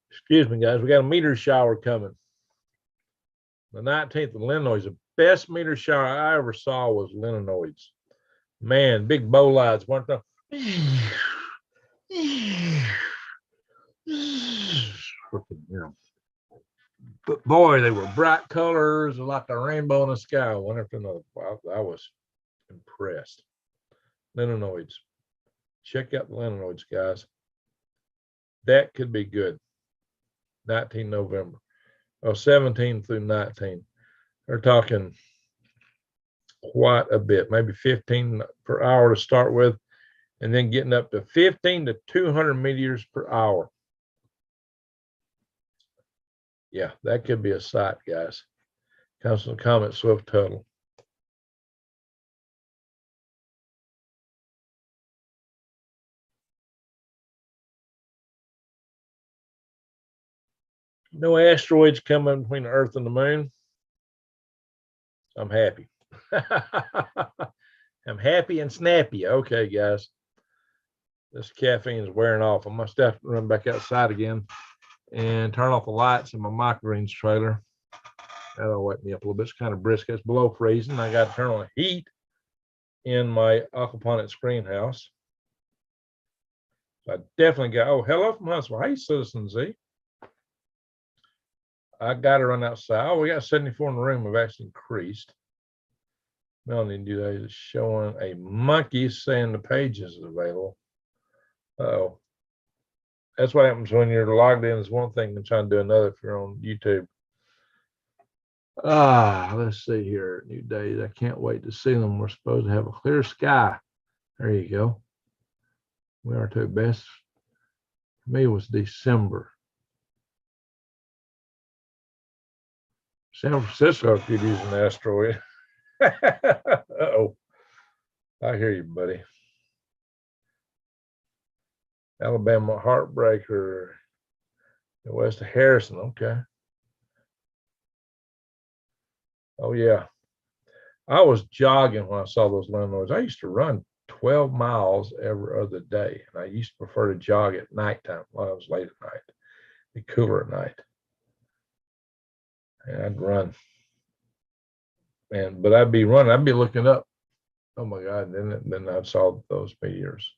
Excuse me, guys. We got a meteor shower coming. The 19th of Illinois. The best meteor shower I ever saw was Illinois. Man, big bow lights weren't there. But boy, they were bright colors, like a rainbow in the sky, one after another. Wow, I was impressed. Linonoids. Check out the linonoids, guys. That could be good. 19 November. Oh, 17 through 19. They're talking quite a bit, maybe 15 per hour to start with, and then getting up to 15 to 200 meteors per hour. Yeah, that could be a sight, guys. Comes from the Comet Swift Tuttle. No asteroids coming between the Earth and the Moon. I'm happy. I'm happy and snappy. Okay, guys. This caffeine is wearing off. I must have to run back outside again and turn off the lights in my microgreens trailer. That'll wake me up a little bit. It's kind of brisk. It's below freezing. I got to turn on the heat in my aquaponics greenhouse. So I definitely got, oh, hello from Huntsville. Hey, Citizen Z. I got to run outside. Oh, we got 74 in the room. We've actually increased. Melanie today is showing a monkey saying the page is available. Uh-oh. That's what happens when you're logged in is one thing and trying to do another if you're on YouTube. Let's see here. New days. I can't wait to see them. We're supposed to have a clear sky. There you go. We are too. Best for me was December. San Francisco could use an asteroid. Uh-oh. I hear you, buddy. Alabama Heartbreaker. West of Harrison. Okay. Oh, yeah. I was jogging when I saw those landlords. I used to run 12 miles every other day. And I used to prefer to jog at nighttime while I was late at night. Be cooler at night. And I'd run. But I'd be running. I'd be looking up. Oh, my God. Then I saw those meteors.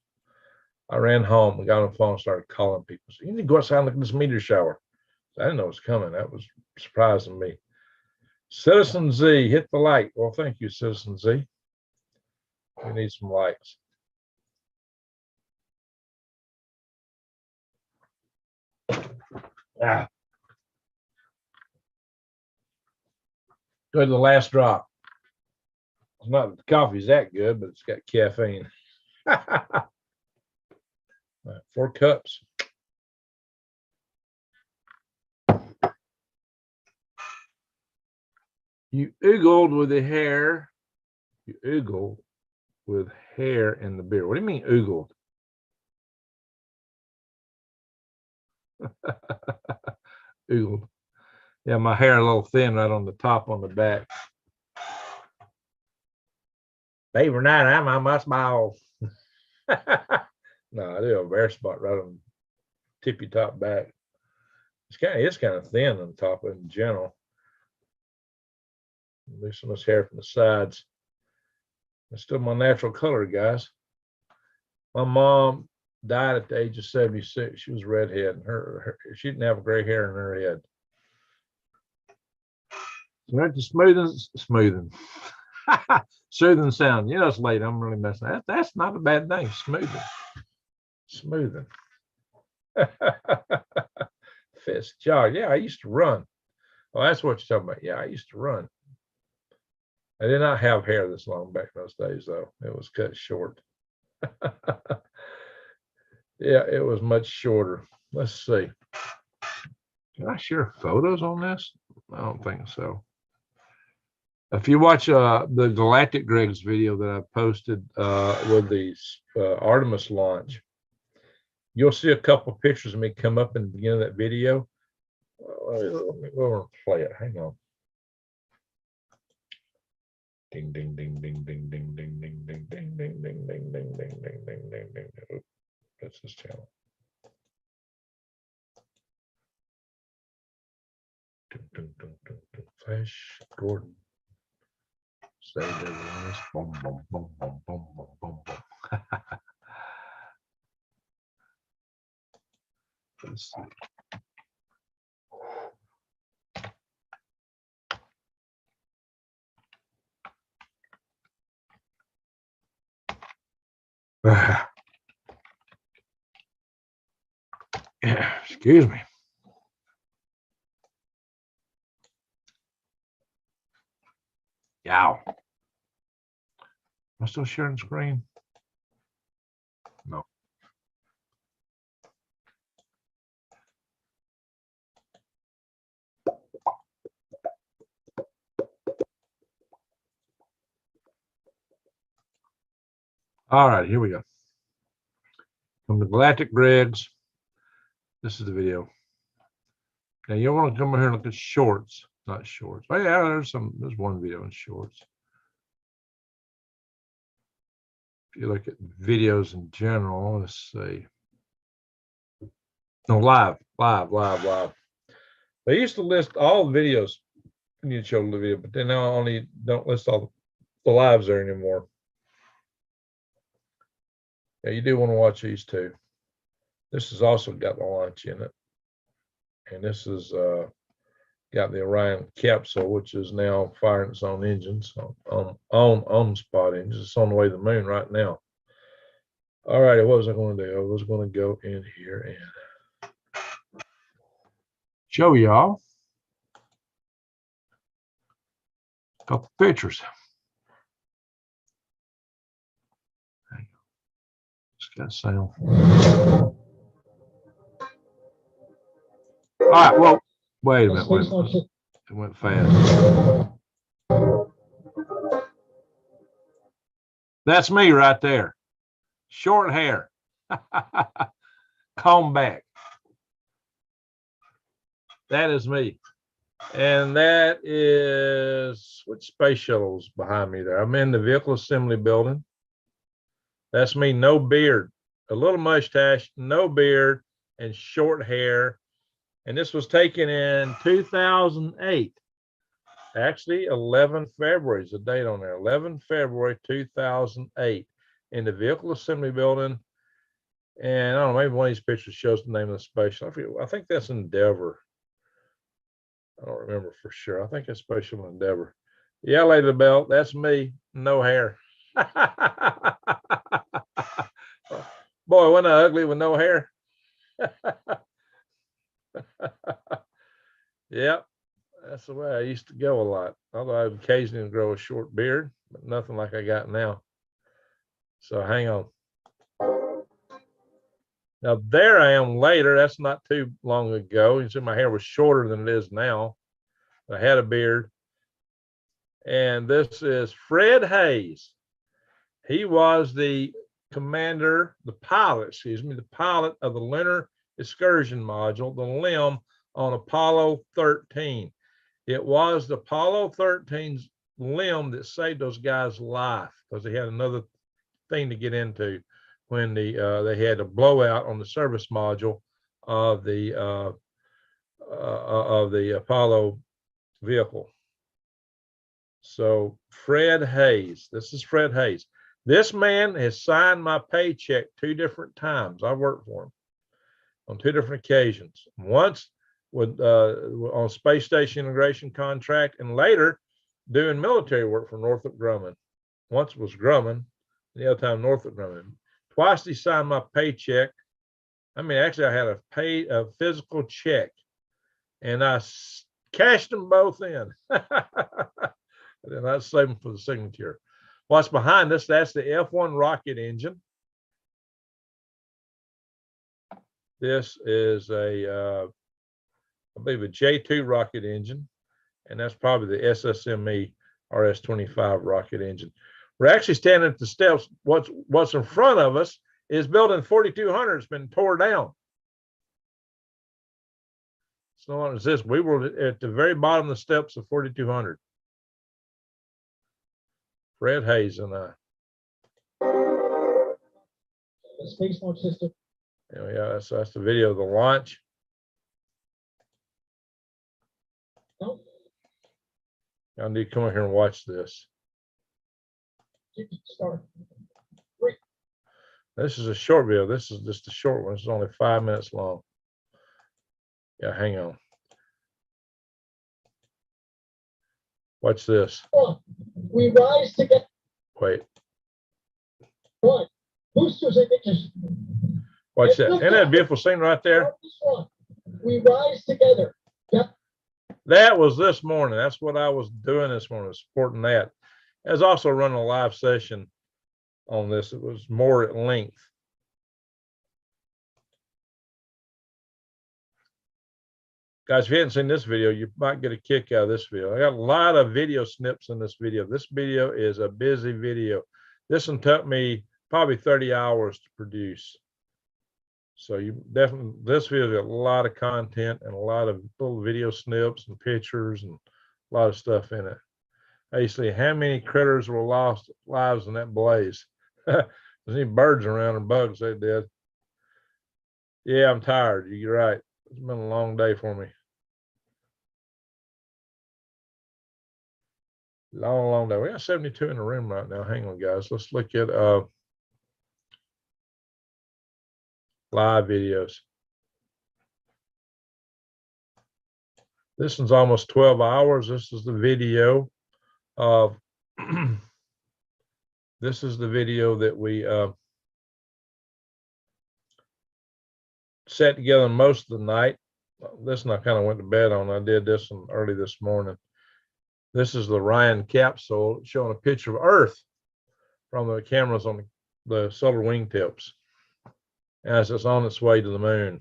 I ran home and got on the phone and started calling people. So you need to go outside and look at this meteor shower. I didn't know it was coming. That was surprising me. Citizen Z, hit the like. Well, thank you, Citizen Z. We need some likes. Ah. Go to the last drop. It's not the coffee's that good, but it's got caffeine. Right, 4 cups. You oogled with the hair. You oogled with hair in the beard. What do you mean oogled? Oogled. Yeah, my hair a little thin right on the top, on the back. Favorite night, I'm on my smile. No, I do have a bare spot right on tippy top back. It's kind of thin on top in general. There's so much hair from the sides. It's still my natural color, guys. My mom died at the age of 76. She was a redhead, and she didn't have gray hair in her head. So that's the smoothing. Soothing sound. You know, it's late. I'm really messing. That's not a bad thing. Smoothing. Fist jog. Yeah, I used to run. Oh, that's what you're talking about. Yeah, I used to run. I did not have hair this long back in those days, though. It was cut short. Yeah, it was much shorter. Let's see. Can I share photos on this? I don't think so. If you watch the Galactic Greg's video that I posted with the Artemis launch, you'll see a couple of pictures of me come up in the beginning of that video. Let me go over and play it. Hang on. Ding, ding, ding, ding, ding, ding, ding, ding, ding, ding, ding, ding, ding, ding, ding, ding, ding, ding, ding. That's this channel. Flash Gordon. Say the last boom, boom, boom, boom, boom, boom, boom, boom. Let's see. Excuse me. Yow. Am I still sharing screen? No. All right, here we go. From the Galactic Greg's. This is the video. Now you want to come over here and look at shorts, not shorts. Oh yeah, there's one video in shorts. If you look at videos in general, let's see. No, live. They used to list all the videos when you show the video, but they now only don't list all the lives there anymore. Yeah, you do want to watch these too. This has also got the launch in it. And this is got the Orion capsule, which is now firing its own engines on spot engines. It's on the way to the moon right now. All righty, what was I going to do? I was going to go in here and show y'all a couple pictures. Just got sound. All right, well, wait a minute. It went fast. That's me right there. Short hair. Comb back. That is me. And that is, which space shuttle's behind me there? I'm in the vehicle assembly building. That's me, no beard, a little mustache, no beard, and short hair. And this was taken in 2008. Actually, 11 February is the date on there. 11 February 2008 in the vehicle assembly building. And I don't know, maybe one of these pictures shows the name of the space. I think that's Endeavor. I don't remember for sure. I think it's Special Endeavor. Yeah, Lady Bell, that's me, no hair. Boy, wasn't I ugly with no hair? Yep, that's the way I used to go a lot. Although I would occasionally grow a short beard, but nothing like I got now. So hang on. Now there I am later. That's not too long ago. You see my hair was shorter than it is now. I had a beard. And this is Fred Hayes. He was the commander, the pilot, the pilot of the Lunar Excursion Module, the LEM, on Apollo 13. It was the Apollo 13's LEM that saved those guys' life because they had another thing to get into when they had a blowout on the service module of the Apollo vehicle. So Fred Hayes, this is Fred Hayes. This man has signed my paycheck 2 different times. I worked for him on 2 different occasions. Once with on space station integration contract, and later doing military work for Northrop Grumman. Once was Grumman, the other time Northrop Grumman. Twice he signed my paycheck. I mean, actually, I had a physical check, and I cashed them both in. And I saved them for the signature. What's behind us? That's the F1 rocket engine. This is I believe a J2 rocket engine, and that's probably the SSME RS-25 rocket engine. We're actually standing at the steps. What's in front of us is building 4200. It's been tore down. It's no longer exists. We were at the very bottom of the steps of 4200. Fred Hayes and I.
The space launch system.
Yeah, that's the video of the launch.
No.
I need to come over here and watch this.
Start.
This is a short video. This is just a short one. It's only 5 minutes long. Yeah, hang on. Watch this.
We rise together.
Wait.
One. Boosters ignition.
Watch that. Isn't that a beautiful scene right there?
We rise together. Yep.
That was this morning. That's what I was doing this morning, supporting that. I was also running a live session on this. It was more at length. Guys, if you haven't seen this video, you might get a kick out of this video. I got a lot of video snips in this video. This video is a busy video. This one took me probably 30 hours to produce. So you definitely, this video got a lot of content and a lot of little video snips and pictures and a lot of stuff in it. Basically, how many critters were lost lives in that blaze? There's any birds around or bugs, they did. Yeah, I'm tired. You're right. It's been a long day for me. Long day. We got 72 in the room right now. Hang on, guys. Let's look at live videos. This one's almost 12 hours. This is the video of this is the video that we sat together most of the night. This one I kind of went to bed on. I did this one early this morning. This is the Ryan capsule showing a picture of Earth from the cameras on the solar wingtips as it's on its way to the moon.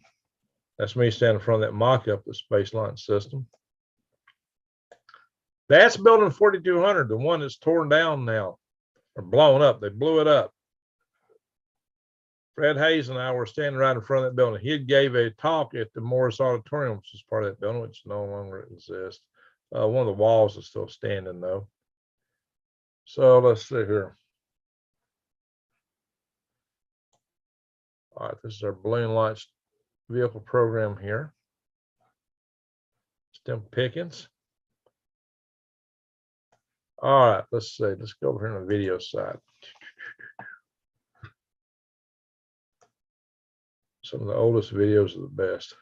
That's me standing in front of that mock-up of the Space Launch System. That's building 4200, the one that's torn down now, or blown up. They blew it up. Fred Hayes and I were standing right in front of that building. He gave a talk at the Morris Auditorium, which is part of that building, which no longer exists. One of the walls is still standing, though. So let's see here. All right, this is our balloon launch vehicle program here. Stem Pickens. All right, let's see. Let's go over here on the video side. Some of the oldest videos are the best.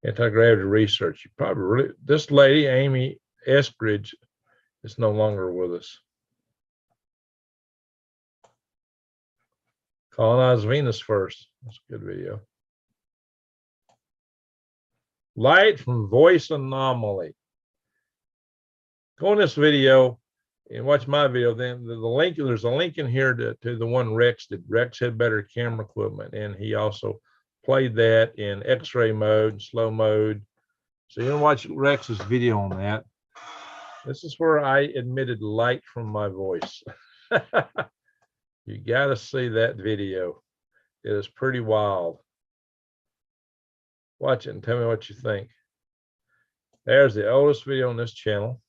Anti-gravity research. You probably really, this lady, Amy Eskridge, is no longer with us. Colonize Venus first. That's a good video. Light from voice anomaly. Go in this video and watch my video. Then the link, there's a link in here to the one Rex did. Rex had better camera equipment, and he also played that in X-ray mode, slow mode. So you can watch Rex's video on that. This is where I emitted light from my voice. You got to see that video. It is pretty wild. Watch it and tell me what you think. There's the oldest video on this channel,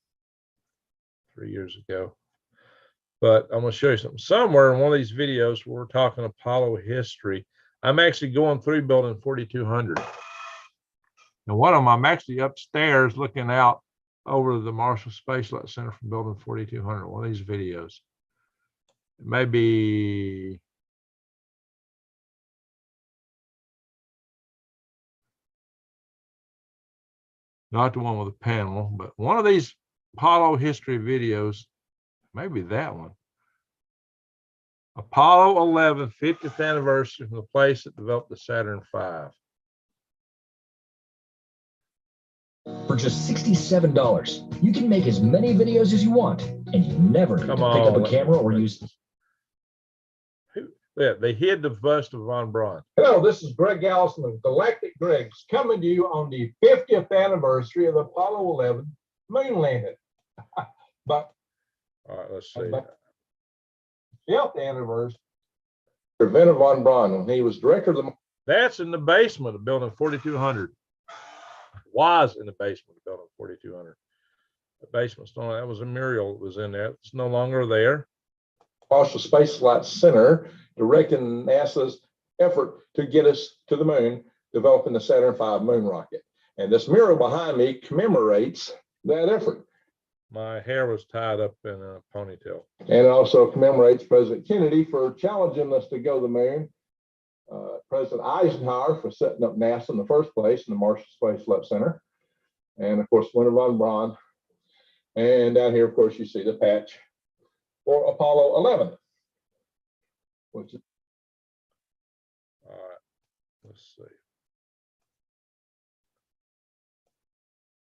3 years ago. But I'm going to show you something. Somewhere in one of these videos, we're talking Apollo history. I'm actually going through building 4200. And one of them, I'm actually upstairs looking out over the Marshall Space Flight Center from building 4200. One of these videos. It may be not the one with the panel, but one of these Apollo history videos, maybe that one. Apollo 11, 50th anniversary from the place that developed the Saturn V.
For just $67, you can make as many videos as you want, and you never need to pick up a camera or use.
Yeah, they hid the bust of von Braun.
Hello, this is Greg Allison of Galactic Greg's coming to you on the 50th anniversary of the Apollo 11 moon landing. But
all right, let's see.
5th anniversary. Werner von Braun, when he was director of the.
That's in the basement of building 4200. Was in the basement of building 4200. The basement's no, that was a mural that was in there. It's no longer there.
Marshall Space Flight Center, directing NASA's effort to get us to the moon, developing the Saturn V moon rocket. And this mural behind me commemorates that effort.
My hair was tied up in a ponytail.
And it also commemorates President Kennedy for challenging us to go to the moon. President Eisenhower for setting up NASA in the first place in the Marshall Space Flight Center. And of course, Werner von Braun. And down here, of course, you see the patch for Apollo 11. Which is
all right, let's see.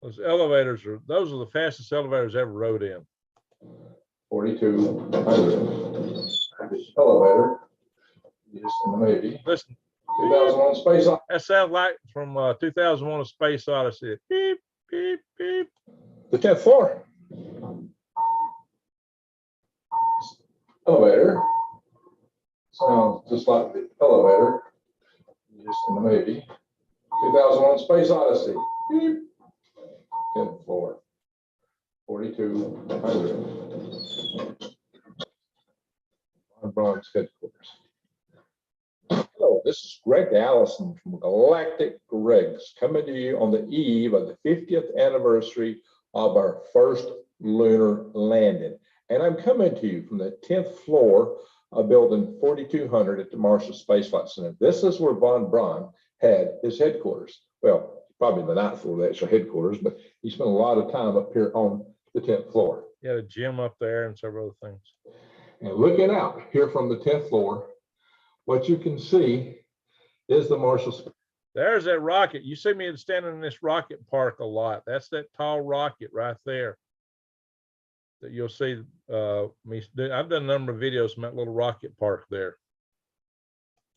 Those elevators those are the fastest elevators ever rode in.
4200. Elevator. Used in the Navy.
Listen.
2001 Space Odyssey.
That sounds like from 2001 A Space Odyssey. Beep, beep, beep.
The 10th floor. Elevator. Sounds just like the elevator used in the Navy. 2001 Space Odyssey. Beep. 10th floor. 4200. Von Braun's headquarters. Hello, this is Greg Allison from Galactic Greg's coming to you on the eve of the 50th anniversary of our first lunar landing. And I'm coming to you from the 10th floor of building 4200 at the Marshall Space Flight Center. This is where von Braun had his headquarters. Well, probably the 9th floor, the actual headquarters, but he spent a lot of time up here on the 10th floor.
He had a gym up there and several other things.
And looking out here from the 10th floor, what you can see is the Marshall.
There's that rocket. You see me standing in this rocket park a lot. That's that tall rocket right there that you'll see me do. I've done a number of videos from that little rocket park there.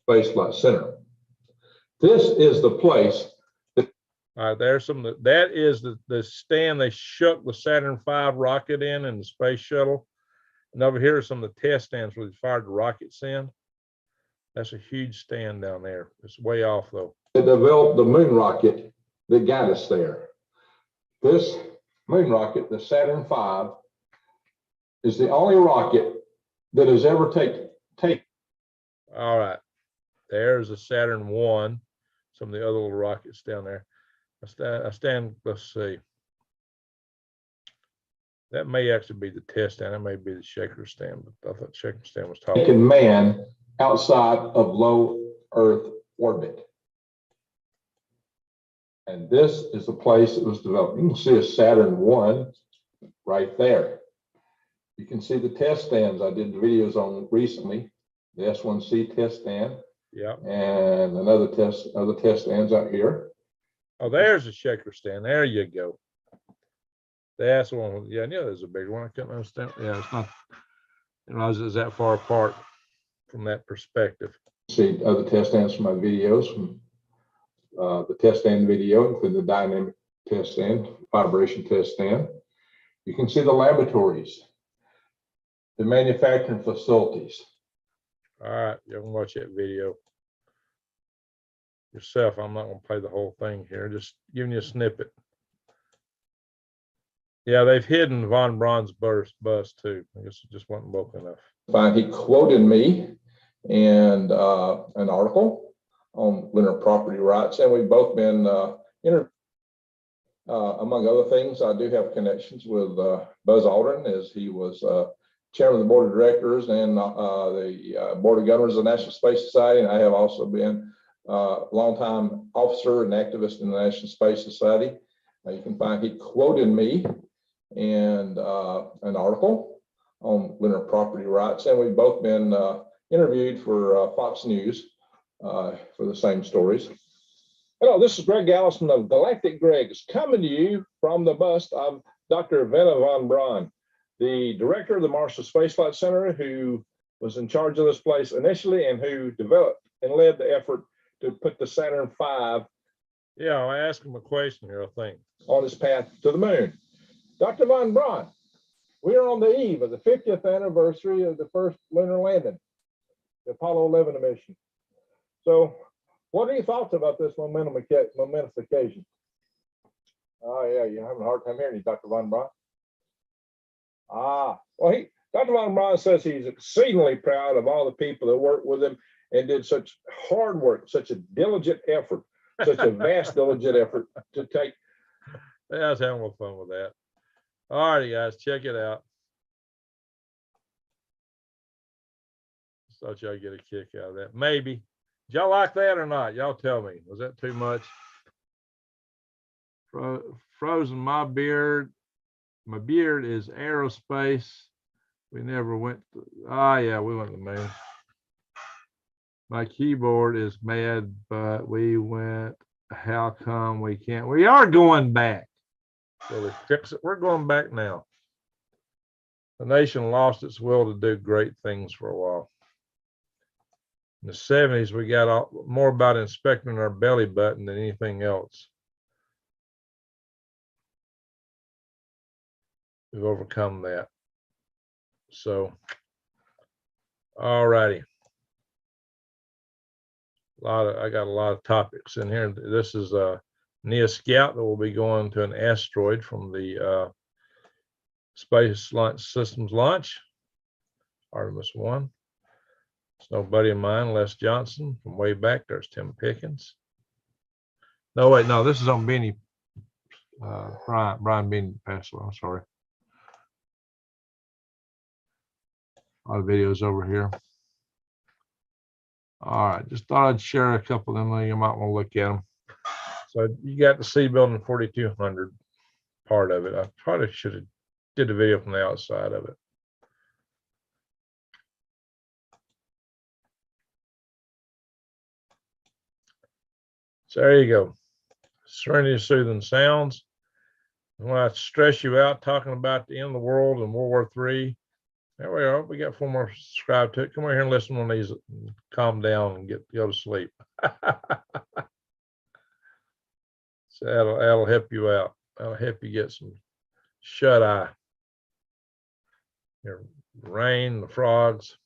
Space Flight Center. This is the place.
All right, there's some. That is the stand they shook the Saturn V rocket in and the space shuttle. And over here are some of the test stands where they fired the rockets in. That's a huge stand down there. It's way off though.
They developed the moon rocket that got us there. This moon rocket, the Saturn V, is the only rocket that has ever taken.
All right, there's a Saturn I. Some of the other little rockets down there. I stand. Let's see. That may actually be the test stand. That may be the shaker stand, but I thought the shaker stand was taller.
Taken man outside of low Earth orbit. And this is the place it was developed. You can see a Saturn 1 right there. You can see the test stands I did videos on recently. The S1C test stand.
Yeah.
And other test stands out here.
Oh, there's a shaker stand. There you go. That's one. Yeah, I knew there's a bigger one. I couldn't understand. Yeah, it's not. I didn't realize it was that far apart from that perspective.
See other test stands from my videos, from the test stand video, including the dynamic test stand, vibration test stand. You can see the laboratories, the manufacturing facilities.
All right, you can watch that video yourself. I'm not going to play the whole thing here. Just giving you a snippet. Yeah, they've hidden von Braun's bust too. I guess it just wasn't woke enough.
Fine. He quoted me in an article on lunar property rights, and we've both been interviewed. Among other things, I do have connections with Buzz Aldrin, as he was chairman of the board of directors and the board of governors of the National Space Society. And I have also been a longtime officer and activist in the National Space Society. You can find he quoted me in an article on lunar property rights, and we've both been interviewed for Fox News for the same stories. Hello, this is Greg Allison of Galactic Greg's, coming to you from the bust of Dr. Wernher von Braun, the director of the Marshall Space Flight Center, who was in charge of this place initially and who developed and led the effort to put the Saturn V.
Yeah, I asked him a question here, I think.
On his path to the moon. Dr. von Braun, we are on the eve of the 50th anniversary of the first lunar landing, the Apollo 11 mission. So, what are your thoughts about this momentous occasion? Oh, yeah, you're having a hard time hearing me, Dr. von Braun. Well, Dr. von Braun says he's exceedingly proud of all the people that worked with him and did such hard work, such a diligent effort, such a vast, diligent effort to take.
Yeah, I was having a little fun with that. All righty, guys, check it out. Thought y'all get a kick out of that. Maybe. Did y'all like that or not? Y'all tell me. Was that too much? Frozen my beard. My beard is aerospace. We never went. Yeah, we went to the moon. My keyboard is mad, but we went. How come we can't? We are going back. So we fix it. We're going back now. The nation lost its will to do great things for a while. In the 70s, we got more about inspecting our belly button than anything else. We've overcome that. So, all righty. I got a lot of topics in here. This is NEA Scout that will be going to an asteroid from the Space Launch Systems launch, Artemis 1. It's no buddy of mine, Les Johnson, from way back. There's Tim Pickens. No, wait, no, this is on Benny. Brian Benny Passler, I'm sorry. A lot of videos over here. All right, just thought I'd share a couple of them. You might want to look at them. So you got the C building 4200 part of it. I probably should have did a video from the outside of it. So there you go. Serenity of Soothing Sounds. When I stress you out talking about the end of the world and World War III, there we are. We got 4 more subscribed to it. Come over here and listen to one of these, and calm down and go to sleep. So that'll help you out. That'll help you get some shut eye. Your rain, the frogs.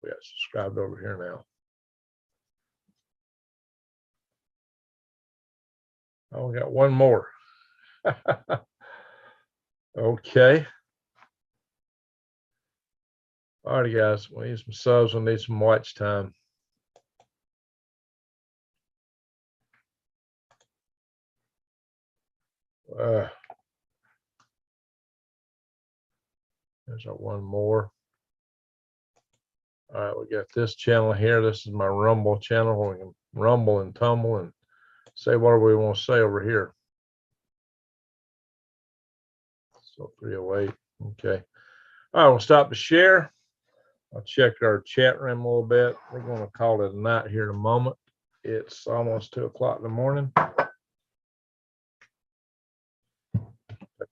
We got subscribed over here now. Oh, we got one more. Okay. All right, guys. We need some subs. We need some watch time. There's our one more. All right, we got this channel here. This is my Rumble channel where we can rumble and tumble and say whatever we want to say over here. So 308. Okay. All right, we'll stop the share. I'll check our chat room a little bit. We're going to call it a night here in a moment. It's almost 2 o'clock in the morning.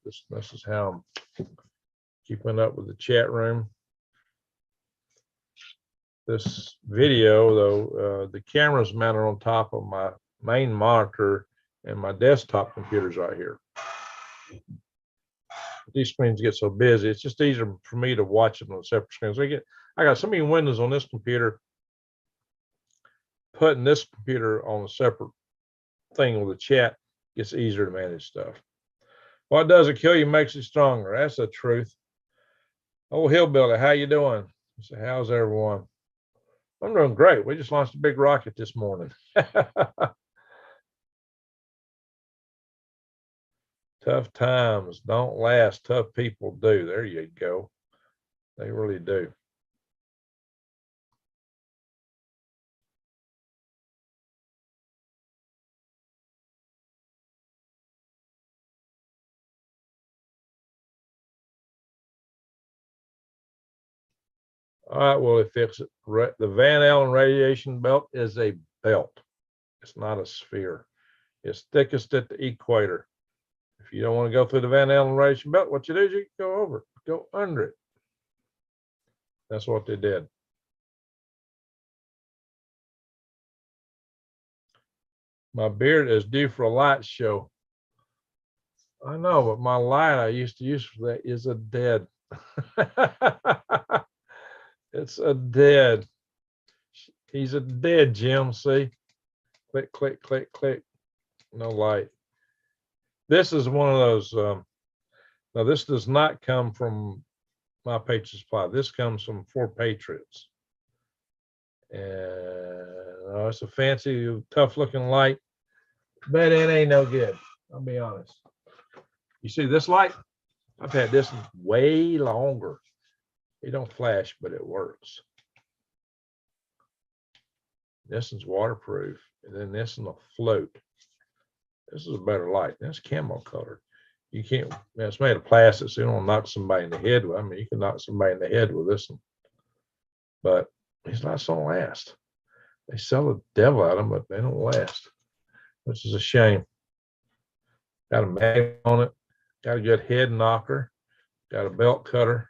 This is how I'm keeping up with the chat room. This video, though, the camera's mounted on top of my main monitor and my desktop computer's right here. These screens get so busy, it's just easier for me to watch them on separate screens. I got so many windows on this computer. Putting this computer on a separate thing with the chat gets easier to manage stuff. What doesn't kill you makes you stronger. That's the truth. Oh, Hillbilly, how you doing? I said, how's everyone? I'm doing great. We just launched a big rocket this morning. Tough times don't last. Tough people do. There you go. They really do. All right, well, if it's the Van Allen radiation belt is a belt. It's not a sphere. It's thickest at the equator. If you don't want to go through the Van Allen radiation belt, what you do is you go over, go under it. That's what they did. My beard is due for a light show. I know, but my light I used to use for that is a dead. It's a dead. He's a dead, Jim. See? Click, click, click, click. No light. This is one of those. Now, this does not come from my Patriot Supply. This comes from 4 Patriots. And it's a fancy, tough-looking light, but it ain't no good. I'll be honest. You see this light? I've had this one way longer. It don't flash, but it works. This one's waterproof, and then this one will float. This is a better light. That's camo color. You can't, it's made of plastic, so you don't knock somebody in the head with. I mean, you can knock somebody in the head with this one, but these lights don't last. They sell the devil out of them, but they don't last, which is a shame. Got a magnet on it, got a good head knocker, got a belt cutter,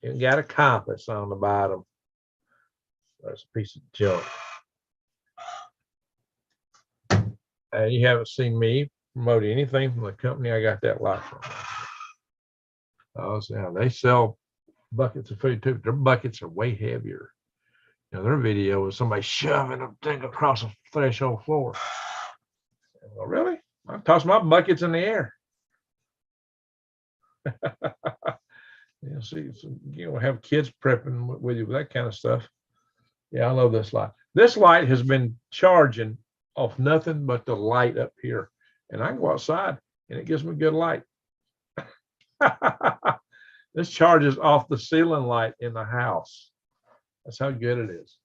and got a compass on the bottom. That's a piece of junk. And you haven't seen me promote anything from the company I got that light from. Oh, so they sell buckets of food too. Their buckets are way heavier. You know, their video was somebody shoving a thing across the threshold floor. Well, really? I toss my buckets in the air. You know, see, so, you know, have kids prepping with you with that kind of stuff. Yeah, I love this light. This light has been charging off nothing but the light up here, and I can go outside and it gives me good light. This charges off the ceiling light in the house. That's how good it is.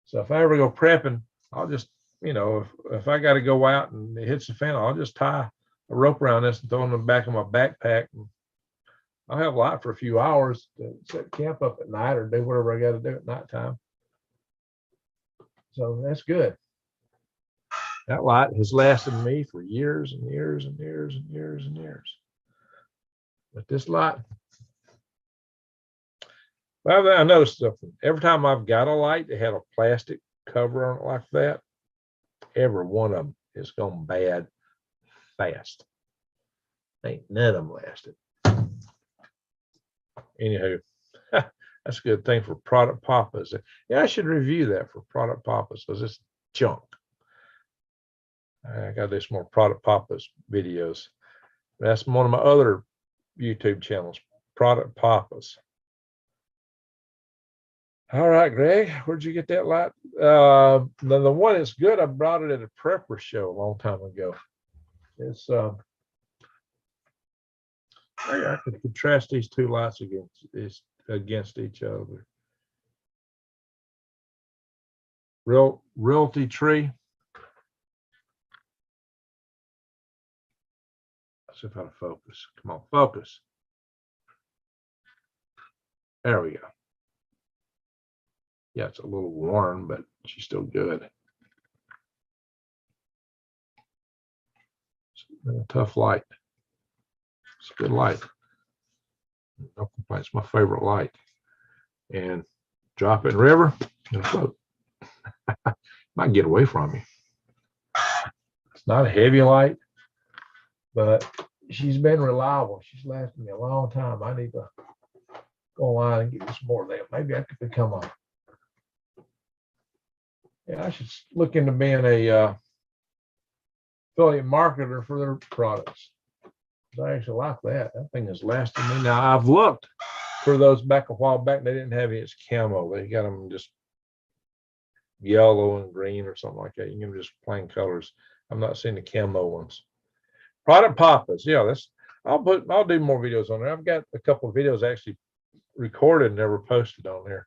So if I ever go prepping, I'll just, you know, if I got to go out and it hits the fan, I'll just tie a rope around this and throw it in the back of my backpack. And I'll have light for a few hours to set camp up at night or do whatever I got to do at nighttime. So that's good. That light has lasted me for years and years and years and years and years. But this light, well, I noticed something. Every time I've got a light that had a plastic cover on it like that, every one of them is gone bad fast. Ain't none of them lasted. Anywho, that's a good thing for product papas. Yeah, I should review that for product papas because it's junk. I got this more product papas videos. That's one of my other YouTube channels, product papas. All right, Greg, where'd you get that light? The one that's good, I brought it at a prepper show a long time ago. It's I could contrast these two lights against each other. realty tree. Let's see if I can focus. Come on, focus. There we go. Yeah, it's a little worn, but she's still good. It's a tough light. It's a good light. No complaints. My favorite light. And drop it in the river and float. Might get away from me. It's not a heavy light, but she's been reliable. She's lasted me a long time. I need to go online and get some more of that. Maybe I could become a. Yeah, I should look into being a affiliate marketer for their products. I actually like that. That thing has lasted me. Now I've looked for those back a while back. They didn't have any. It's camo. They got them just yellow and green or something like that. You can just plain colors. I'm not seeing the camo ones. Product papas. Yeah, that's. I'll do more videos on there. I've got a couple of videos actually recorded and never posted on there.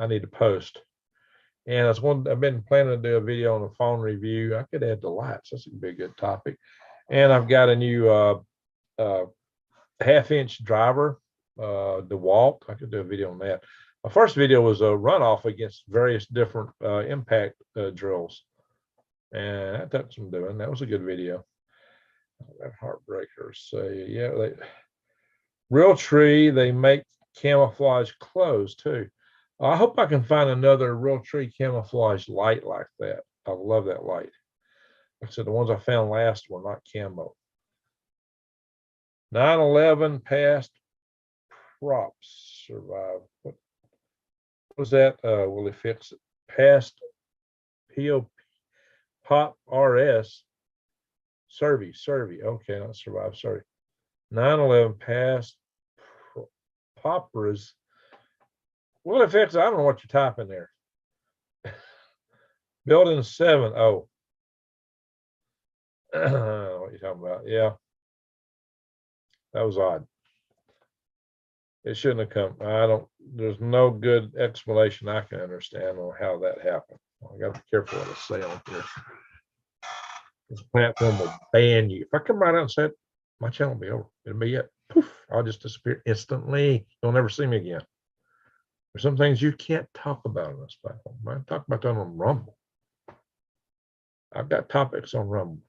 I need to post. And I've been planning to do a video on a phone review. I could add the lights. That's a big good topic. And I've got a new half-inch driver, DeWalt. I could do a video on that. My first video was a runoff against various different impact drills. And that took some doing. That was a good video. That heartbreakers. So yeah, Real Tree, they make camouflage clothes too. I hope I can find another Real Tree camouflage light like that. I love that light. Like I said, the ones I found last were not camo. 9/11 past props survive. What was that? Will it fix it? Past POP pop RS survey. Okay, not survive. Sorry. 9/11 past poppers. Will it fix it? I don't know what you're typing there. Building 7. Oh. What are you talking about? Yeah. That was odd. It shouldn't have come. There's no good explanation I can understand on how that happened. I got to be careful what I say on here. This platform will ban you. If I come right out and say it, my channel will be over. It'll be it. Poof, I'll just disappear instantly. You'll never see me again. There's some things you can't talk about on this platform. I talk about that on Rumble. I've got topics on Rumble.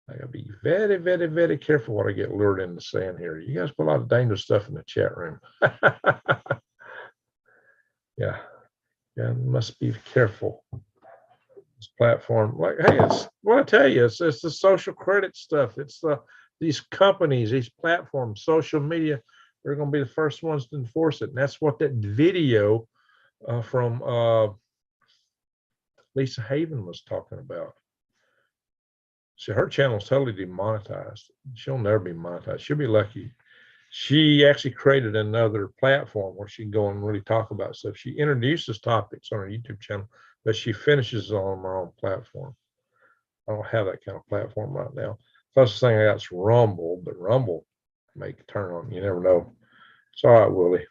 I gotta be very, very, very careful what I get lured into saying here. You guys put a lot of dangerous stuff in the chat room. Yeah, must be careful. This platform, like, hey, it's what I tell you, it's the social credit stuff. It's these companies, these platforms, social media. They're going to be the first ones to enforce it, and that's what that video from Lisa Haven was talking about. See, her channel is totally demonetized. She'll never be monetized. She'll be lucky. She actually created another platform where she can go and really talk about stuff. She introduces topics on her YouTube channel, but she finishes on her own platform. I don't have that kind of platform right now. Closest thing I got is Rumble, but Rumble may turn on. You never know. It's all right, Willie.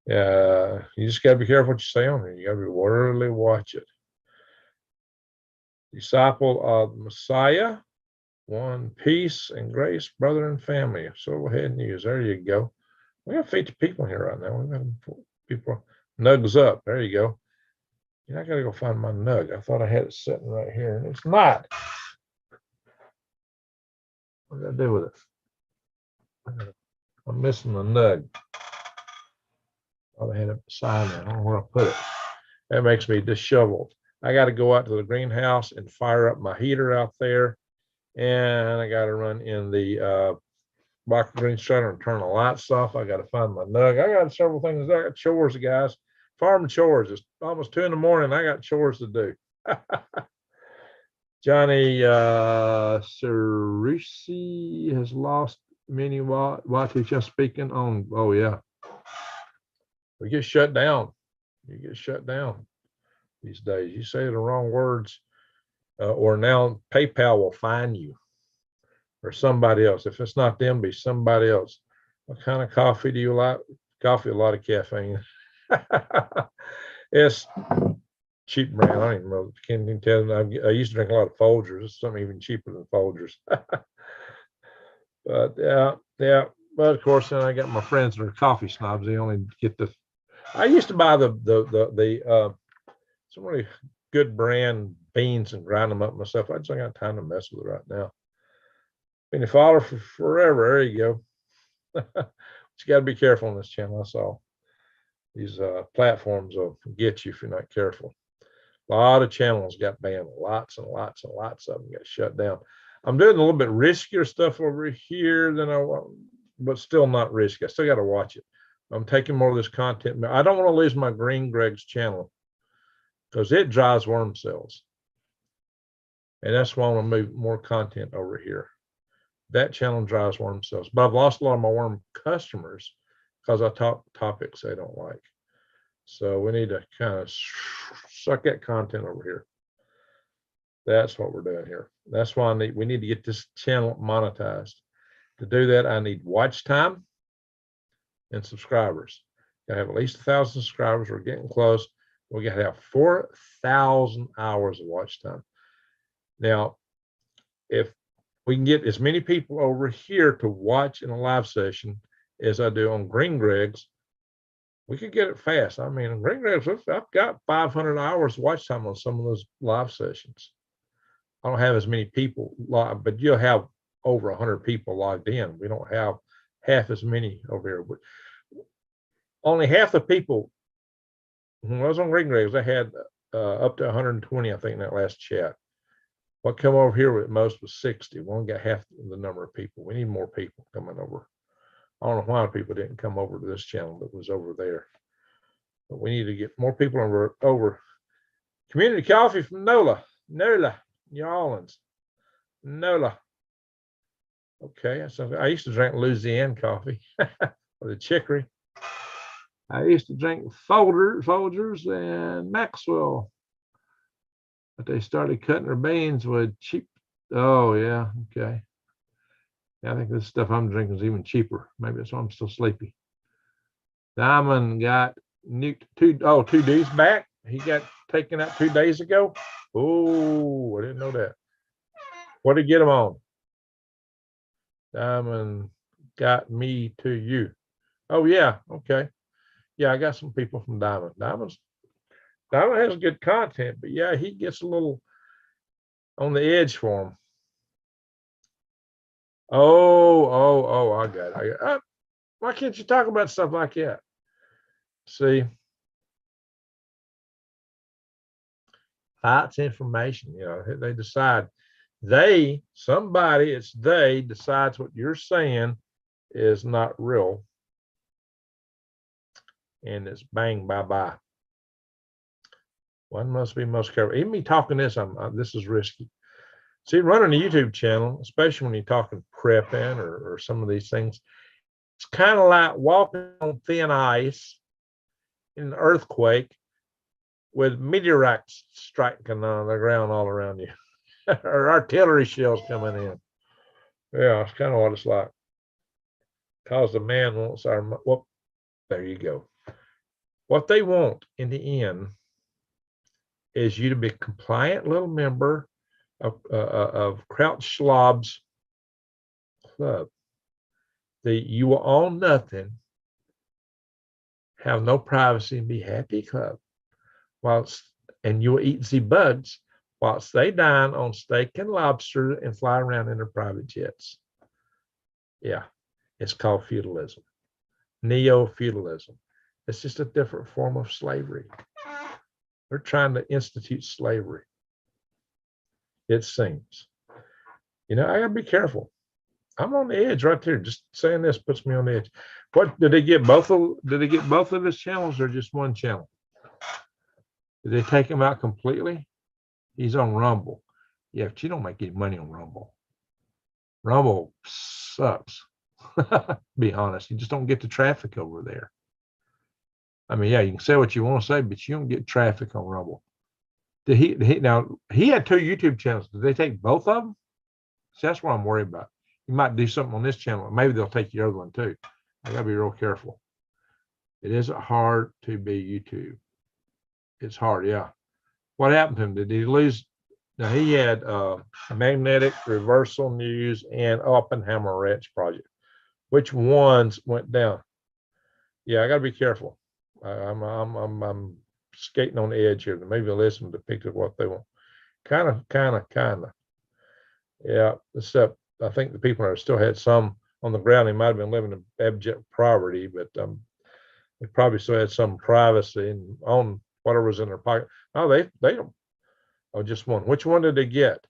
Yeah, you just got to be careful what you say on here. You got to really watch it. Disciple of the Messiah, one peace and grace, brother and family. So ahead and use. There you go. We got 50 people here right now. We got people. Nugs up. There you go. You know, I got to go find my nug. I thought I had it sitting right here, and it's not. What did I do with it? I'm missing the nug. I had it beside me. I don't know where I put it. That makes me disheveled. I got to go out to the greenhouse and fire up my heater out there. And I got to run in the rocket green shutter and turn the lights off. I got to find my nug. I got several things. I got chores, guys. Farm chores. It's almost 2 in the morning. I got chores to do. Johnny Cerisi has lost many watches just speaking on. Oh, yeah. We get shut down. You get shut down these days. You say the wrong words, or now PayPal will fine you or somebody else. If it's not them, be somebody else. What kind of coffee do you like? Coffee, a lot of caffeine. It's cheap brand. I don't even know. Can't even tell. I used to drink a lot of Folgers. It's something even cheaper than Folgers. But yeah. But of course, then I got my friends that are coffee snobs. They only get the. I used to buy the some really good brand beans and grind them up myself. I just don't got time to mess with it right now. Been a follower for forever. There you go. But you got to be careful on this channel. That's all. These platforms will get you if you're not careful. A lot of channels got banned. Lots and lots and lots of them got shut down. I'm doing a little bit riskier stuff over here than I want, but still not risky. I still got to watch it. I'm taking more of this content. I don't want to lose my Green Greg's channel because it drives worm cells. And that's why I want to move more content over here. That channel drives worm cells. But I've lost a lot of my worm customers because I talk topics they don't like. So we need to kind of suck that content over here. That's what we're doing here. That's why we need to get this channel monetized. To do that, I need watch time and subscribers. I have at least 1,000 subscribers. We're getting close. We got to have 4,000 hours of watch time. Now, if we can get as many people over here to watch in a live session as I do on Green Greg's, we could get it fast. I mean, Green Greg's, I've got 500 hours watch time on some of those live sessions. I don't have as many people live, but you'll have over 100 people logged in. We don't have half as many over here. But only half the people, when I was on Green Greg's, I had up to 120, I think, in that last chat. What come over here with most was 60. We only got half the number of people. We need more people coming over. I don't know why people didn't come over to this channel that was over there. But we need to get more people over. Community coffee from Nola, New Orleans. Nola. Okay, so I used to drink Louisiana coffee or the chicory. I used to drink Folgers and Maxwell. But they started cutting their beans with cheap. Oh, yeah. Okay. Yeah, I think this stuff I'm drinking is even cheaper. Maybe that's why I'm still sleepy. Diamond got nuked 2 days back. He got taken out 2 days ago. Oh, I didn't know that. What did he get him on? Diamond got me to you. Oh, yeah. Okay. Yeah, I got some people from Diamond. Diamond has good content, but yeah, he gets a little on the edge for him. Oh, I got it. Why can't you talk about stuff like that? See, false information, they decide. Somebody decides what you're saying is not real. And it's bang, bye-bye. One must be most careful. Even me talking this, this is risky. See, running a YouTube channel, especially when you're talking prepping or some of these things, it's kind of like walking on thin ice in an earthquake with meteorites striking on the ground all around you, or artillery shells coming in. Yeah, it's kind of what it's like. Because the man wants well, there you go. What they want in the end is you to be a compliant little member of Kraut Schlab's club. You will own nothing, have no privacy, and be happy club. And you will eat the bugs whilst they dine on steak and lobster and fly around in their private jets. Yeah, it's called feudalism, neo-feudalism. It's just a different form of slavery. They're trying to institute slavery. It seems. I gotta be careful. I'm on the edge right there. Just saying this puts me on the edge. What did they get both of his channels or just one channel? Did they take him out completely? He's on Rumble. Yeah, but you don't make any money on Rumble. Rumble sucks. Be honest. You just don't get the traffic over there. I mean, yeah, you can say what you want to say, but you don't get traffic on Rumble. Now he had 2 YouTube channels. Did they take both of them? See, that's what I'm worried about. You might do something on this channel. Maybe they'll take your other one too. I gotta be real careful. It isn't hard to be YouTube. It's hard, yeah. What happened to him? Did he lose? Now he had magnetic reversal news and Oppenheimer wrench project. Which ones went down? Yeah, I got to be careful. I'm skating on the edge here. Maybe listen to picture what they want. Kind of. Yeah, except I think the people that still had some on the ground. They might have been living in abject poverty, but they probably still had some privacy and own whatever was in their pocket. Oh, they don't. Oh, just one. Which one did they get?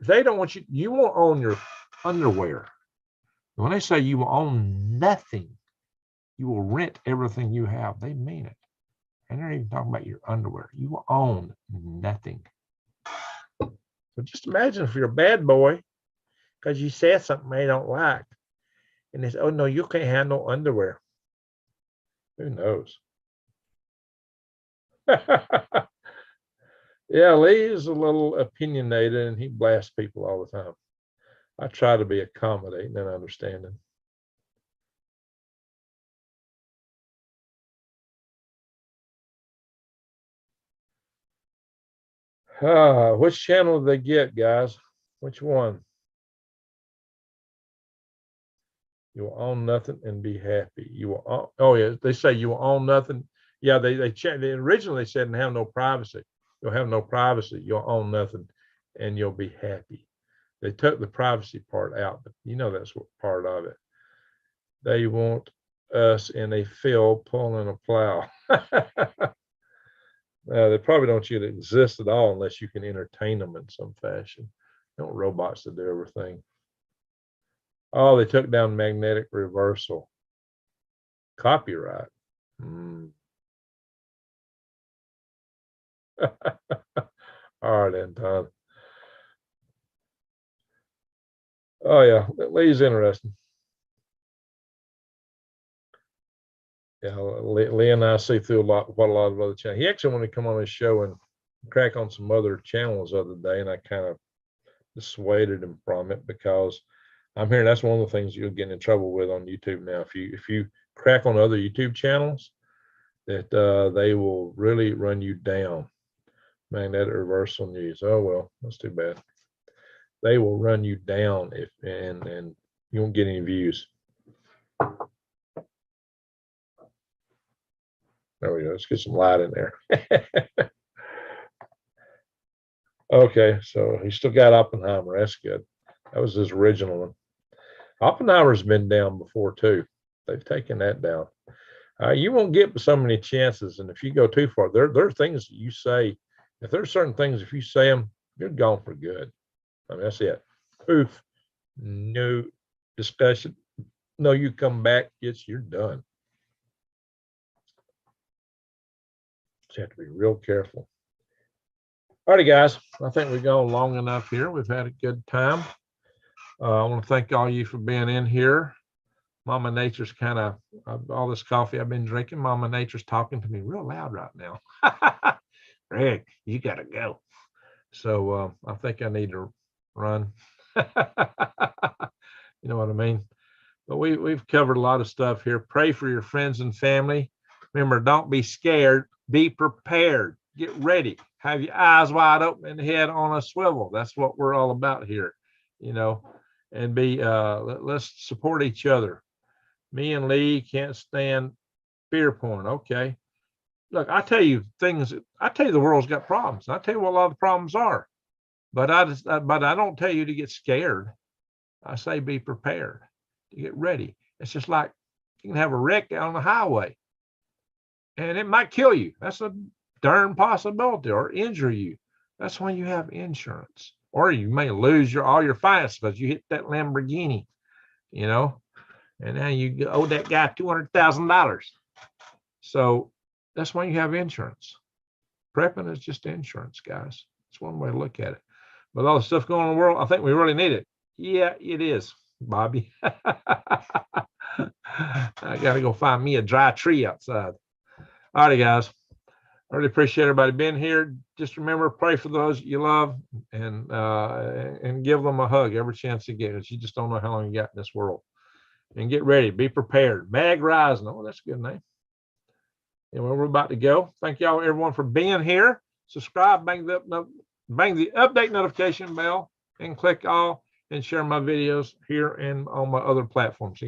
They don't want you. You won't own your underwear. When they say you will own nothing, you will rent everything you have. They mean it. And they're even talking about your underwear. You will own nothing. So just imagine if you're a bad boy because you said something they don't like. And they say, oh, no, you can't have no underwear. Who knows? Yeah, Lee is a little opinionated and he blasts people all the time. I try to be accommodating and understanding. Which channel did they get, guys? Which one? You will own nothing and be happy. You will own, oh yeah, they say you will own nothing. Yeah, they originally said and have no privacy. You'll have no privacy. You'll own nothing and you'll be happy. They took the privacy part out, but you know that's what part of it. They want us in a field pulling a plow. They probably don't want you to exist at all unless you can entertain them in some fashion. They want robots to do everything. Oh, they took down magnetic reversal. Copyright. All right, then, Tom. Oh, yeah, Lee's interesting. Yeah, Lee and I see through what a lot of other channels. He actually wanted to come on his show and crack on some other channels the other day, and I kind of dissuaded him from it because I'm hearing that's one of the things you'll get in trouble with on YouTube now. If you crack on other YouTube channels, that they will really run you down. Magnetic reversal news. Oh well, that's too bad. They will run you down if and you won't get any views. There we go. Let's get some light in there. Okay, so he still got Oppenheimer. That's good. That was his original one. Oppenheimer's been down before too. They've taken that down. You won't get so many chances, and if you go too far, there are things that you say. If there's certain things, if you say them, you're gone for good. I mean, that's it. Poof. No discussion. No, you come back. You're done. So you have to be real careful. All right, guys. I think we've gone long enough here. We've had a good time. I want to thank all you for being in here. Mama Nature's kind of all this coffee I've been drinking. Mama Nature's talking to me real loud right now. Greg, you got to go. So I think I need to run. You know what I mean? But we've covered a lot of stuff here. Pray for your friends and family. Remember, don't be scared. Be prepared. Get ready. Have your eyes wide open and head on a swivel. That's what we're all about here, you know. And let's support each other. Me and Lee can't stand fear porn. Okay. Look, I tell you things. I tell you the world's got problems. I tell you what a lot of the problems are. But I don't tell you to get scared. I say be prepared to get ready. It's just like you can have a wreck out on the highway, and it might kill you. That's a darn possibility, or injure you. That's when you have insurance, or you may lose all your finances because you hit that Lamborghini, you know, and now you owe that guy $200,000. So that's when you have insurance. Prepping is just insurance, guys. It's one way to look at it. With all the stuff going on in the world, I think we really need it. Yeah, it is, Bobby. I got to go find me a dry tree outside. All right, guys. I really appreciate everybody being here. Just remember, pray for those you love and give them a hug every chance you get. You just don't know how long you got in this world. And get ready. Be prepared. Mag Rising. Oh, that's a good name. And we're about to go. Thank y'all, everyone, for being here. Subscribe, bang the update notification bell, and click all and share my videos here and on my other platforms.